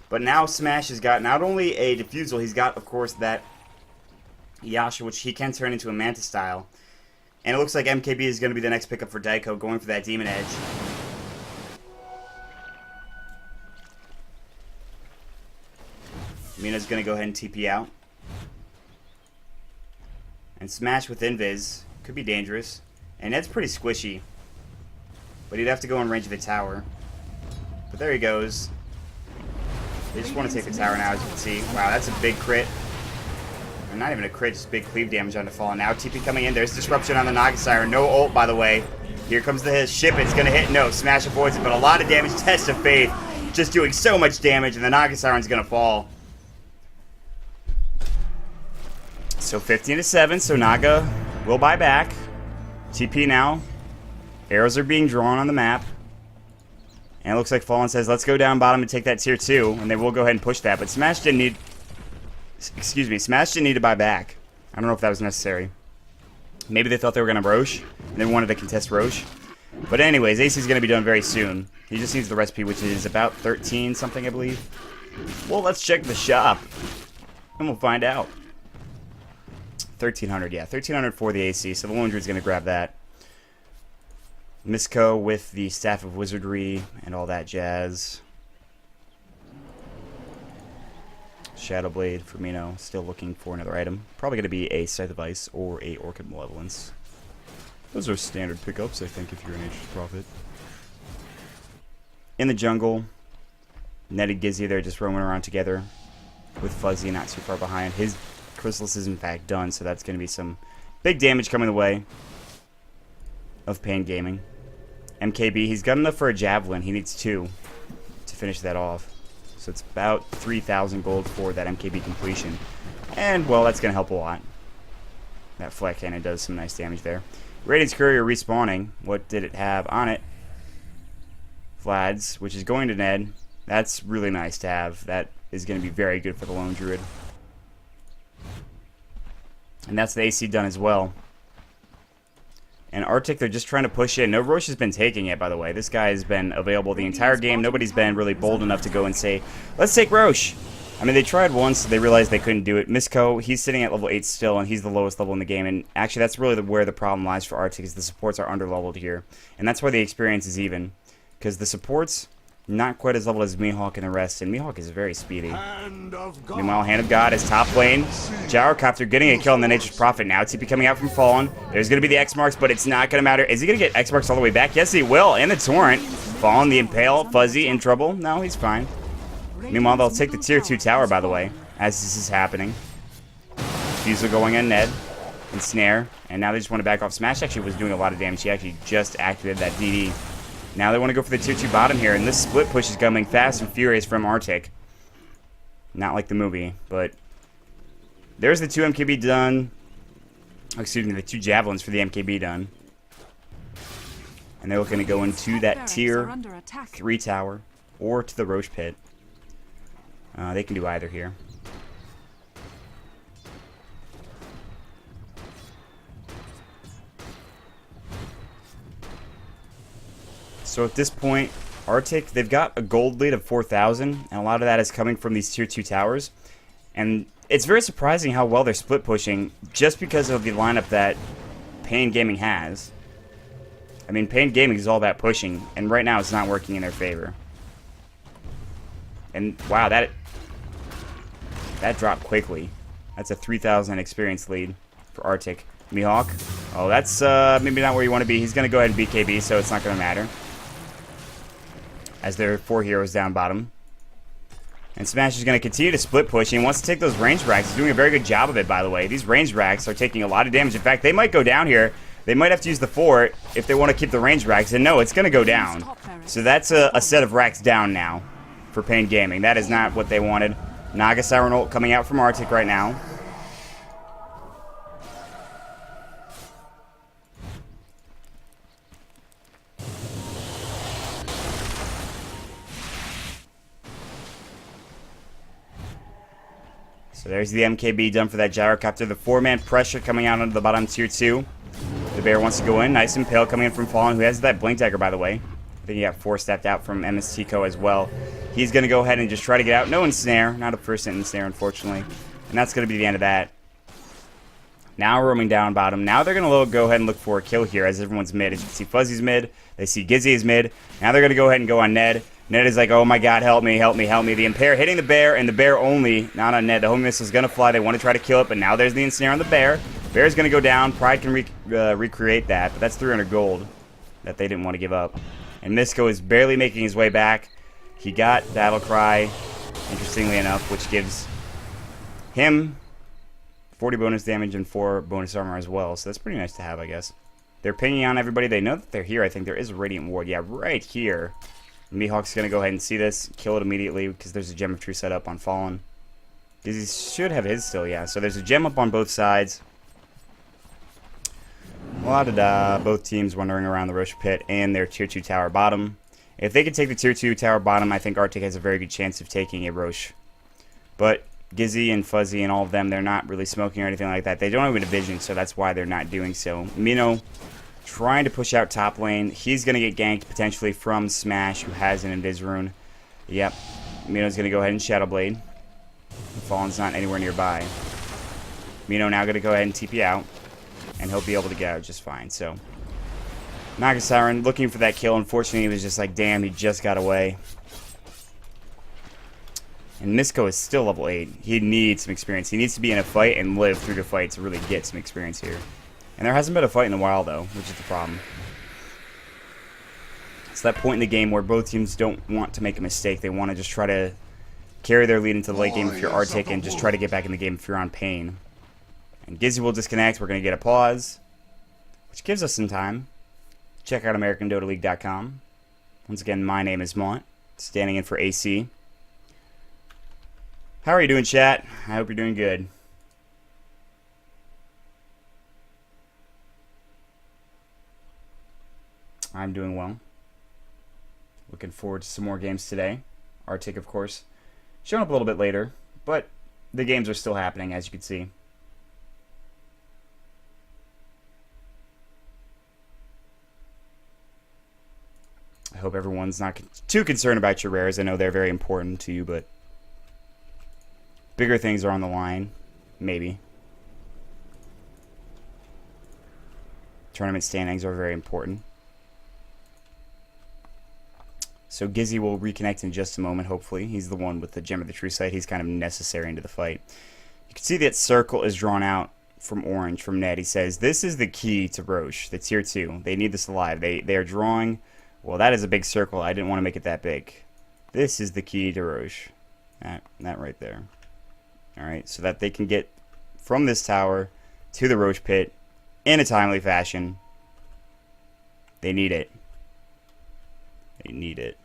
But now Smash has got not only a Diffusal, he's got, of course, that Yasha, which he can turn into a Manta style. And it looks like MKB is going to be the next pickup for Daiko, going for that Demon Edge. Mina's going to go ahead and TP out. And Smash with Invis could be dangerous. And Ned's pretty squishy. But he'd have to go in range of the tower. But there he goes. They just want to take the tower now, as you can see. Wow, that's a big crit. Or not even a crit, just big cleave damage on the Fallen. Now TP coming in. There's disruption on the Naga Siren. No ult, by the way. Here comes the ship. It's going to hit. No, Smash avoids it, but a lot of damage. Test of Faith. Just doing so much damage, and the Naga Siren's going to fall. So 15-7, so Naga will buy back. TP now. Arrows are being drawn on the map. And it looks like Fallen says, let's go down bottom and take that tier 2. And they will go ahead and push that. But Smash didn't need... Excuse me, Smash didn't need to buy back. I don't know if that was necessary. Maybe they thought they were going to Roche. And they wanted to contest Roche. But anyways, AC's going to be done very soon. He just needs the recipe, which is about 13 something, I believe. Well, let's check the shop. And we'll find out. 1,300, yeah. 1,300 for the AC, so the Lone Druid's going to grab that. Misko with the Staff of Wizardry and all that jazz. Shadowblade for Mino, still looking for another item. Probably going to be a Scythe of Ice or a Orchid Malevolence. Those are standard pickups, I think, if you're an Nature's Prophet. In the jungle, Ned and Gizzy, they're just roaming around together with Fuzzy not too far behind. His Chrysalis is in fact done, so that's going to be some big damage coming the way of Pain Gaming. MKB, he's got enough for a Javelin. He needs 2 to finish that off. So it's about 3,000 gold for that MKB completion. And, well, that's going to help a lot. That Flat Cannon does some nice damage there. Radiant's Courier respawning. What did it have on it? Vlad's, which is going to Ned. That's really nice to have. That is going to be very good for the Lone Druid. And that's the AC done as well. And Artyk, they're just trying to push in. No Roche has been taking it, by the way. This guy has been available the entire game. Nobody's been really bold enough to go and say, let's take Roche. I mean, they tried once, they realized they couldn't do it. Misko, he's sitting at level 8 still, and he's the lowest level in the game. And actually, that's really where the problem lies for Artyk, is the supports are underleveled here. And that's why the experience is even. Because the supports, not quite as leveled as Mihawk and the rest, and Mihawk is very speedy. Meanwhile, Hand of God is top lane. Gyrocopter getting a kill on the Nature's Prophet. Now TP coming out from Fallen. There's going to be the X marks, but it's not going to matter. Is he going to get X marks all the way back? Yes, he will. And the Torrent. Fallen, the Impale, Fuzzy in trouble. No, he's fine. Meanwhile, they'll take the tier 2 tower, by the way, as this is happening. Fusel going on Ned. And Snare. And now they just want to back off. Smash actually was doing a lot of damage. He actually just activated that DD. Now they want to go for the tier 2 bottom here. And this split push is coming fast and furious from Artyk. Not like the movie, but there's the 2 MKB done. Excuse me, the 2 javelins for the MKB done. And they're looking to go into that tier 3 tower or to the Roche pit. They can do either here. So at this point, Artyk, they've got a gold lead of 4,000, and a lot of that is coming from these tier 2 towers. And it's very surprising how well they're split pushing just because of the lineup that Pain Gaming has. I mean, Pain Gaming is all about pushing, and right now it's not working in their favor. And wow, that dropped quickly. That's a 3,000 experience lead for Artyk. Mihawk, oh, that's maybe not where you want to be. He's going to go ahead and BKB, so it's not going to matter. As there are 4 heroes down bottom. And Smash is going to continue to split push. He wants to take those range racks. He's doing a very good job of it, by the way. These range racks are taking a lot of damage. In fact, they might go down here. They might have to use the fort if they want to keep the range racks. And no, it's going to go down. So that's a set of racks down now for Pain Gaming. That is not what they wanted. Naga Siren ult coming out from Artyk right now. So there's the MKB done for that Gyrocopter. The 4-man pressure coming out onto the bottom tier 2. The bear wants to go in. Nice Impale coming in from Fallen, who has that Blink Dagger, by the way. I think he got 4-stepped out from MSTco as well. He's going to go ahead and just try to get out. No ensnare. Not a first ensnare, unfortunately. And that's going to be the end of that. Now roaming down bottom. Now they're going to go ahead and look for a kill here as everyone's mid. As you can see, Fuzzy's mid. They see Gizzy is mid. Now they're going to go ahead and go on Ned. Ned is like, oh my god, help me, help me, help me. The Impair hitting the bear, and the bear only, not on Ned. The homing missile is going to fly. They want to try to kill it, but now there's the ensnare on the bear. Bear's going to go down. Pride can recreate that, but that's 300 gold that they didn't want to give up. And Misko is barely making his way back. He got Battle Cry, interestingly enough, which gives him 40 bonus damage and 4 bonus armor as well. So that's pretty nice to have, I guess. They're pinging on everybody. They know that they're here. I think there is a Radiant Ward. Yeah, right here. Mihawk's going to go ahead and see this. Kill it immediately because there's a Gem of True set up on Fallen. He should have his still, yeah. So there's a gem up on both sides. La-da-da. Both teams wandering around the Roche pit and their tier 2 tower bottom. If they can take the tier 2 tower bottom, I think Artyk has a very good chance of taking a Roche. But Gizzy and Fuzzy and all of them, they're not really smoking or anything like that. They don't have a division, so that's why they're not doing so. Mino trying to push out top lane. He's going to get ganked potentially from Smash, who has an Invis rune. Yep. Mino's going to go ahead and Shadow Blade. Fallen's not anywhere nearby. Mino now going to go ahead and TP out. And he'll be able to get out just fine. So, Naga Siren looking for that kill. Unfortunately, he was just like, damn, he just got away. And Misko is still level 8. He needs some experience. He needs to be in a fight and live through the fight to really get some experience here. And there hasn't been a fight in a while, though, which is the problem. It's that point in the game where both teams don't want to make a mistake. They want to just try to carry their lead into the late game if you're Artyk and just try to get back in the game if you're on Pain. And Gizzy will disconnect. We're going to get a pause, which gives us some time. Check out AmericanDotaLeague.com. Once again, my name is Mont, standing in for AC. How are you doing, chat? I hope you're doing good. I'm doing well. Looking forward to some more games today. Artyk, of course, showing up a little bit later, but the games are still happening, as you can see. hope everyone's not too concerned about your rares. I know they're very important to you, but bigger things are on the line. Maybe. Tournament standings are very important. So Gizzy will reconnect in just a moment, hopefully. He's the one with the Gem of the True Sight. He's kind of necessary into the fight. You can see that circle is drawn out from orange, from Ned. He says, this is the key to Roche, the tier 2. They need this alive. They are drawing... Well, that is a big circle. I didn't want to make it that big. This is the key to Roche. That right there. Alright, so that they can get from this tower to the Roche pit in a timely fashion. They need it. They need it.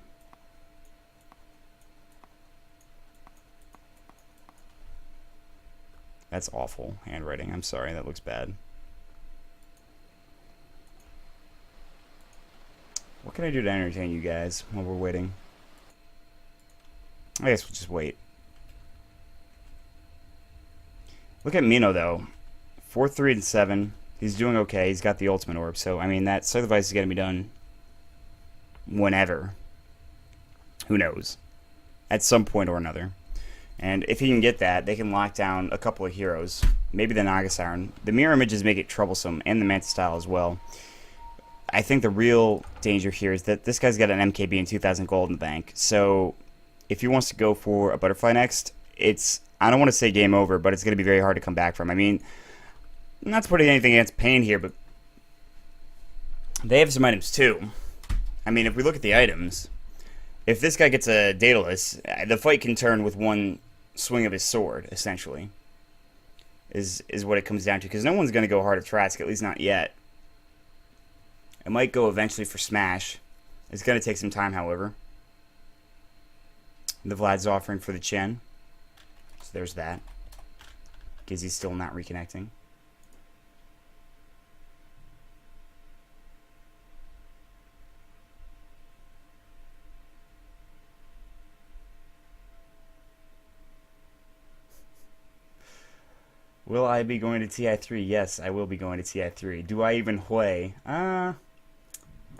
That's awful handwriting. I'm sorry, that looks bad. What can I do to entertain you guys while we're waiting? I guess we'll just wait. Look at Mino, though. 4, 3, and 7. He's doing okay. He's got the ultimate orb. So, I mean, that sacrifice is going to be done whenever. Who knows? At some point or another. And if he can get that, they can lock down a couple of heroes. Maybe the Naga Siren. The mirror images make it troublesome, and the Manta Style as well. I think the real danger here is that this guy's got an MKB and 2,000 gold in the bank. So, if he wants to go for a Butterfly next, it's... I don't want to say game over, but it's going to be very hard to come back from. I mean, not to put anything against Pain here, but they have some items too. I mean, if we look at the items, if this guy gets a Daedalus, the fight can turn with one swing of his sword, essentially, is what it comes down to. Because no one's going to go hard at Trask, at least not yet. It might go eventually for Smash. It's going to take some time, however. The Vlad's offering for the Chen. So there's that. Gizzy's still not reconnecting. Will I be going to TI3? Yes, I will be going to TI3. Do I even Hui? I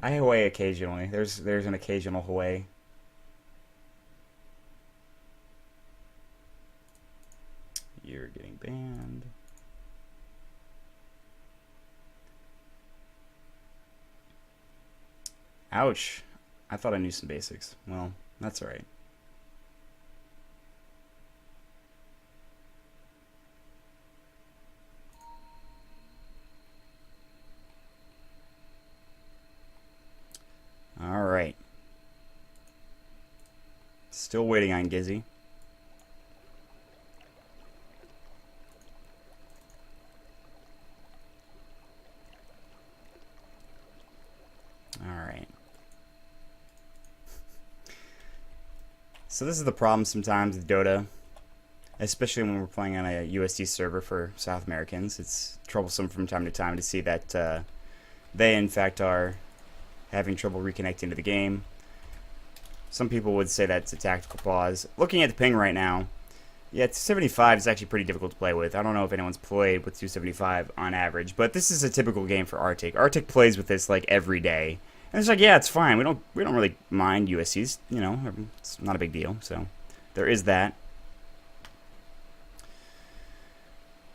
Hui occasionally. There's an occasional Hui. You're getting banned. Ouch. I thought I knew some basics. Well, that's alright. Alright. Still waiting on Gizzy. Alright. So this is the problem sometimes with Dota. Especially when we're playing on a USD server for South Americans. It's troublesome from time to time to see that they, in fact, are having trouble reconnecting to the game. Some people would say that's a tactical pause. Looking at the ping right now, yeah, 275 is actually pretty difficult to play with. I don't know if anyone's played with 275 on average, but this is a typical game for Artyk. Artyk plays with this like every day, and it's like, yeah, it's fine. We don't really mind USCs. You know, it's not a big deal. So there is that.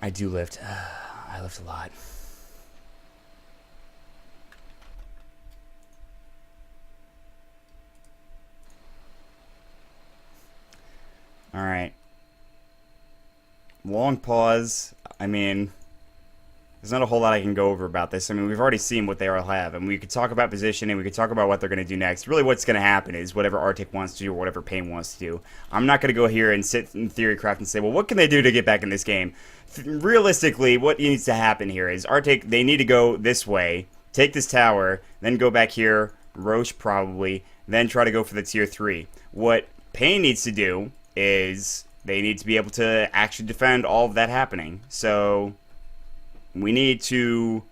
I do lift. I lift a lot. All right. Long pause. I mean, there's not a whole lot I can go over about this. I mean, we've already seen what they all have, and we could talk about positioning. We could talk about what they're going to do next. Really, what's going to happen is whatever Artyk wants to do or whatever Pain wants to do. I'm not going to go here and sit in theory craft and say, well, what can they do to get back in this game? Realistically, what needs to happen here is Artyk, they need to go this way, take this tower, then go back here, Roche probably, then try to go for the tier 3. What Pain needs to do is they need to be able to actually defend all of that happening. So we need to...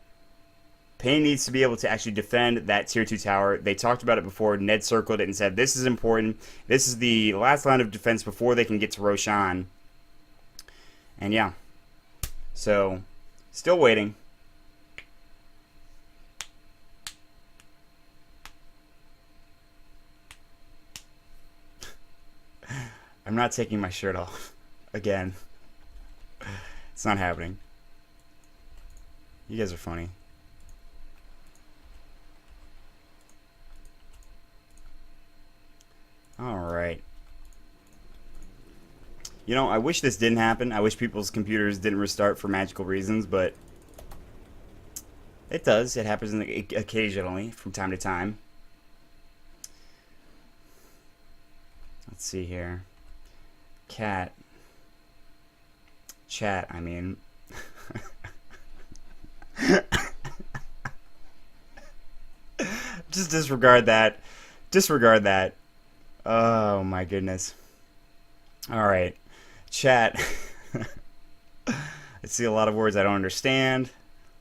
Pain needs to be able to actually defend that tier 2 tower. They talked about it before. Ned circled it and said, this is important. This is the last line of defense before they can get to Roshan. And yeah. So, still waiting. I'm not taking my shirt off. Again. It's not happening. You guys are funny. Alright. You know, I wish this didn't happen. I wish people's computers didn't restart for magical reasons, but it does. It happens occasionally, from time to time. Let's see here. Chat, I mean. Just disregard that. Disregard that. Oh my goodness. Alright. Chat. I see a lot of words I don't understand.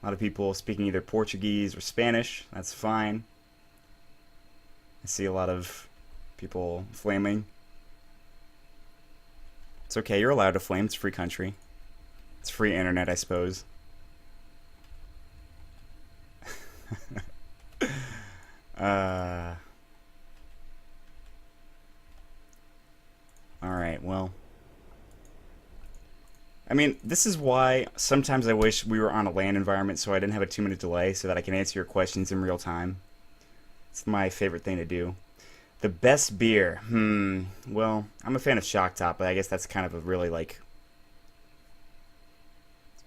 A lot of people speaking either Portuguese or Spanish. That's fine. I see a lot of people flaming. It's okay, you're allowed to flame. It's a free country. It's free internet, I suppose. Alright, well. I mean, this is why sometimes I wish we were on a LAN environment so I didn't have a 2-minute delay so that I can answer your questions in real time. It's my favorite thing to do. The best beer. Well, I'm a fan of Shock Top, but I guess that's kind of a really, like,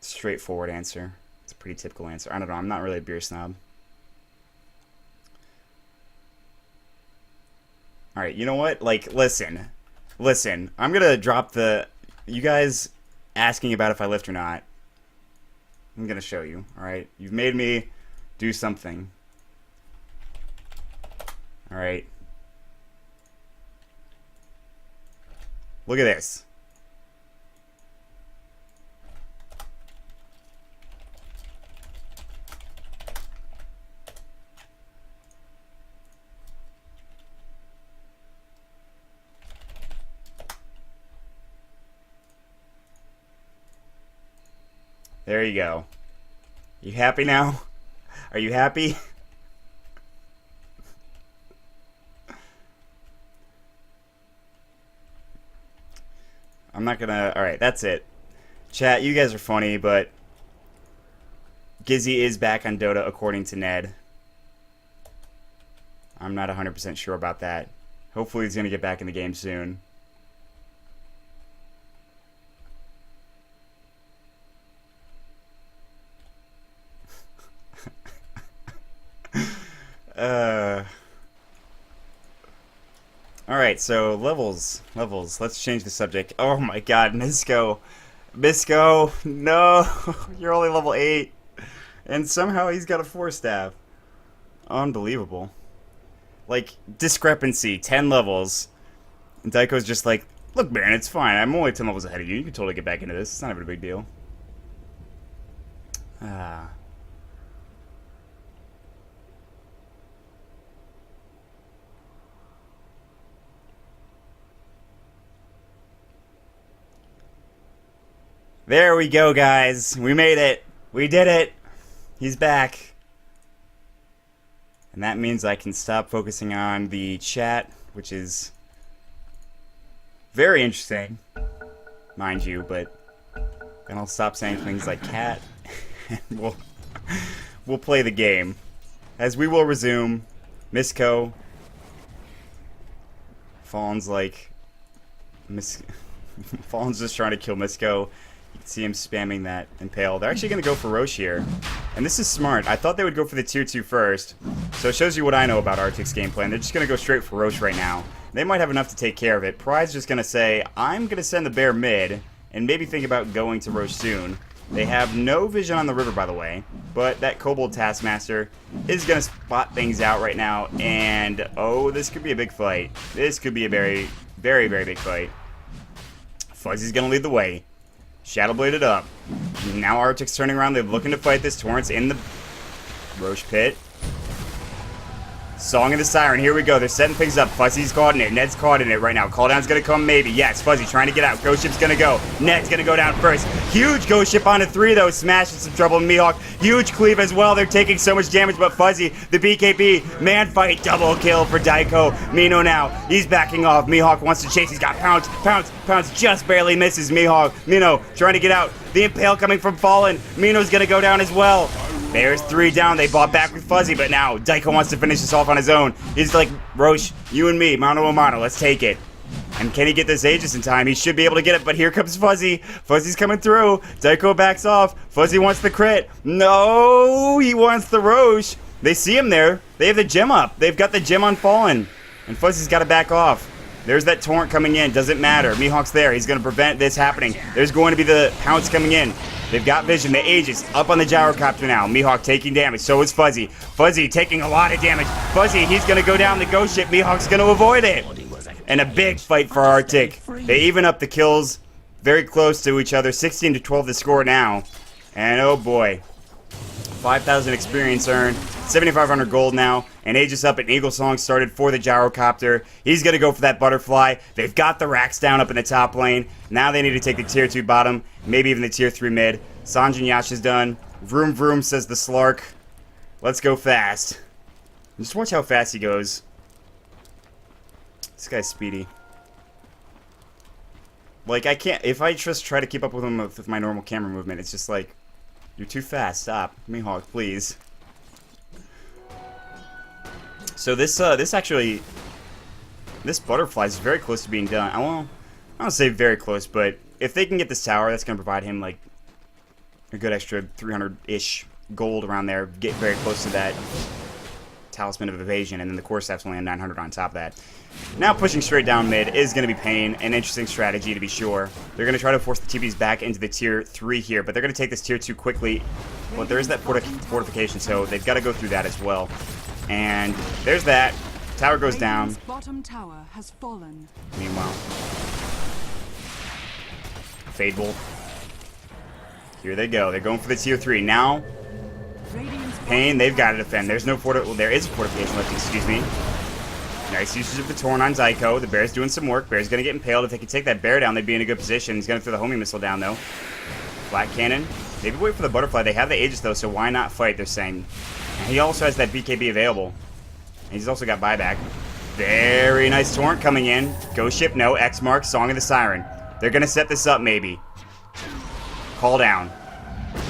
straightforward answer. It's a pretty typical answer. I don't know. I'm not really a beer snob. Alright, you know what? Like, listen. Listen. I'm going to drop the... You guys asking about if I lift or not. I'm going to show you. Alright? You've made me do something. Alright? Look at this. There you go. You happy now? Are you happy? I'm not gonna... Alright, that's it. Chat, you guys are funny, but Gizzy is back on Dota according to Ned. I'm not 100% sure about that. Hopefully he's gonna get back in the game soon. Alright, so levels. Let's change the subject. Oh my god, Misko. Misko, no. You're only level 8. And somehow he's got a 4-staff. Unbelievable. Like, discrepancy, 10 levels. And Daiko's just like, look, Baron, it's fine. I'm only 10 levels ahead of you. You can totally get back into this. It's not even a big deal. There we go, guys. We made it. We did it. He's back. And that means I can stop focusing on the chat, which is very interesting, mind you, but then I'll stop saying things like cat, and we'll play the game. As we will resume, Misko, Fallen's like... Fallen's just trying to kill Misko. You can see him spamming that Impale. They're actually going to go for Roche here. And this is smart. I thought they would go for the tier 2 first. So it shows you what I know about Artyk's game plan. They're just going to go straight for Roche right now. They might have enough to take care of it. Pride's just going to say, I'm going to send the bear mid, and maybe think about going to Roche soon. They have no vision on the river, by the way. But that Kobold Taskmaster is going to spot things out right now. And, oh, this could be a big fight. This could be a very, very, very big fight. Fuzzy's going to lead the way. Shadowbladed up. Now Artyk's turning around. They're looking to fight this. Torrent's in the Roche pit. Song of the Siren, here we go. They're setting things up. Fuzzy's caught in it. Ned's caught in it right now. Call down's gonna come maybe. Yes, Fuzzy trying to get out. Ghost Ship's gonna go. Ned's gonna go down first. Huge Ghost Ship onto 3 though. Smash in some trouble in Mihawk. Huge cleave as well. They're taking so much damage, but Fuzzy, the BKB, man fight, double kill for Daiko. Mino now, he's backing off. Mihawk wants to chase. He's got Pounce. Pounce just barely misses Mihawk. Mino trying to get out. The Impale coming from Fallen. Mino's gonna go down as well. There's 3 down. They bought back with Fuzzy, but now Daiko wants to finish this off on his own. He's like, Roche, you and me, mano a mano, let's take it. And can he get this Aegis in time? He should be able to get it, but here comes Fuzzy. Fuzzy's coming through. Daiko backs off. Fuzzy wants the crit. No, he wants the Roche. They see him there. They have the gem up. They've got the gem on Fallen. And Fuzzy's got to back off. There's that torrent coming in. Doesn't matter. Mihawk's there. He's going to prevent this happening. There's going to be the Pounce coming in. They've got vision. The Aegis up on the gyrocopter now. Mihawk taking damage. So is Fuzzy. Fuzzy taking a lot of damage. Fuzzy, he's going to go down the Ghost Ship. Mihawk's going to avoid it. And a big fight for Artyk. They even up the kills. Very close to each other. 16 to 12 the score now. And oh boy. 5,000 experience earned. 7,500 gold now. And Aegis up and Eagle Song started for the gyrocopter. He's going to go for that butterfly. They've got the racks down up in the top lane. Now they need to take the tier 2 bottom. Maybe even the tier 3 mid. Sanjin Yasha's done. Vroom vroom, says the Slark. Let's go fast. Just watch how fast he goes. This guy's speedy. Like, I can't... If I just try to keep up with him with my normal camera movement, it's just like... You're too fast. Stop. Mihawk, please. So this actually... This butterfly is very close to being done. I don't say very close, but if they can get this tower, that's going to provide him, like, a good extra 300-ish gold around there. Get very close to that Talisman of Evasion, and then the Core Staff's only on 900 on top of that. Now pushing straight down mid is going to be Pain. An interesting strategy, to be sure. They're going to try to force the TPs back into the tier 3 here, but they're going to take this tier 2 quickly. Well, there is that fortification, so they've got to go through that as well. And there's that. Tower goes down. Bottom tower has fallen. Meanwhile, Fade Bolt. Here they go. They're going for the tier 3. Now, Pain, they've got to defend. There's no well, there is a fortification left, excuse me. Nice usage of the Torn on Daiko. The Bear's doing some work. Bear's going to get impaled. If they can take that Bear down, they'd be in a good position. He's going to throw the homing missile down, though. Flat Cannon. Maybe wait for the Butterfly. They have the Aegis, though, so why not fight, they're saying. And he also has that BKB available. And he's also got buyback. Very nice Torrent coming in. Ghost Ship, no. X mark, Song of the Siren. They're going to set this up, maybe. Call down.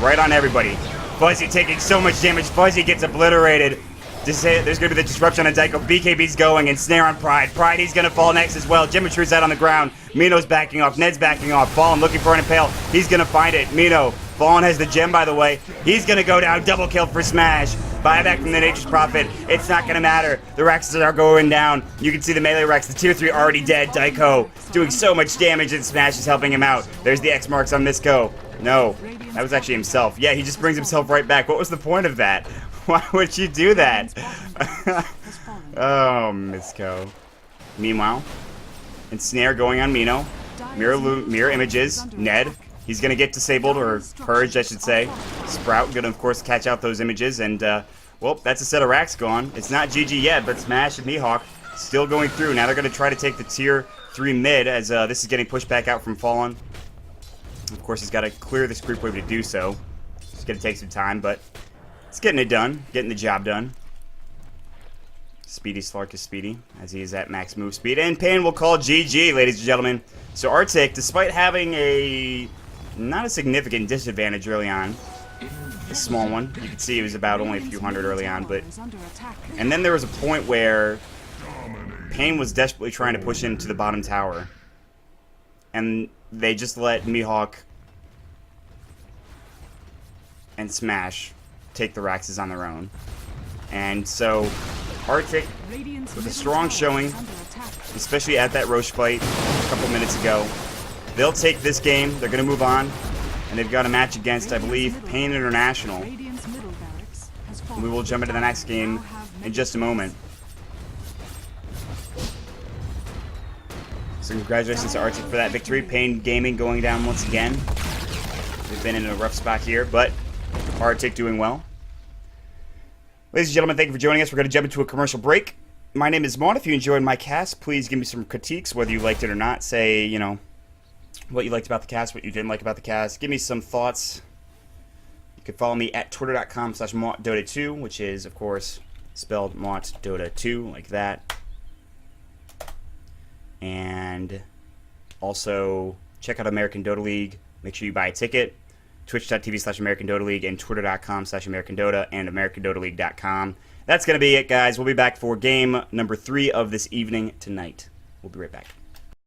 Right on everybody. Fuzzy taking so much damage. Fuzzy gets obliterated. Just say it, there's going to be the disruption on Daiko. BKB's going and Snare on Pride. Pride, he's going to fall next as well. Geometry's out on the ground. Mino's backing off. Ned's backing off. Fallen looking for an Impale. He's going to find it. Mino. Fallen has the gem, by the way. He's going to go down. Double kill for Smash. Buyback from the Nature's Prophet. It's not going to matter. The Rexes are going down. You can see the melee Rex. The tier 3 already dead. Daiko doing so much damage and Smash is helping him out. There's the X marks on Misko. No, that was actually himself. Yeah, he just brings himself right back. What was the point of that? Why would you do that? Oh, Misko. Meanwhile, Ensnare going on Mino. Mirror images. Ned. He's going to get disabled, or purged, I should say. Sprout going to, of course, catch out those images. And, well, that's a set of racks gone. It's not GG yet, but Smash and Mihawk still going through. Now they're going to try to take the tier 3 mid, as this is getting pushed back out from Fallen. Of course, he's got to clear this creep wave to do so. It's going to take some time, but it's getting it done. Getting the job done. Speedy Slark is speedy, as he is at max move speed. And Pain will call GG, ladies and gentlemen. So Artyk, despite having not a significant disadvantage early on, a small one. You can see it was about only a few hundred early on, but... And then there was a point where Pain was desperately trying to push him to the bottom tower. And they just let Mihawk and Smash take the Raxes on their own. And so, Artyk, with a strong showing, especially at that Roche fight a couple minutes ago, they'll take this game, they're going to move on, and they've got a match against, I believe, Pain International. And we will jump into the next game in just a moment. So congratulations to Artyk for that victory. Pain Gaming going down once again. They've been in a rough spot here, but Artyk doing well. Ladies and gentlemen, thank you for joining us. We're going to jump into a commercial break. My name is Mon. If you enjoyed my cast, please give me some critiques, whether you liked it or not. Say, you know, what you liked about the cast, what you didn't like about the cast. Give me some thoughts. You can follow me at twitter.com/MontDota2, which is, of course, spelled MontDota2, like that. And also, check out American Dota League. Make sure you buy a ticket. Twitch.tv/American Dota League and Twitter.com/American Dota and AmericanDotaLeague.com. That's going to be it, guys. We'll be back for game number 3 of this evening tonight. We'll be right back.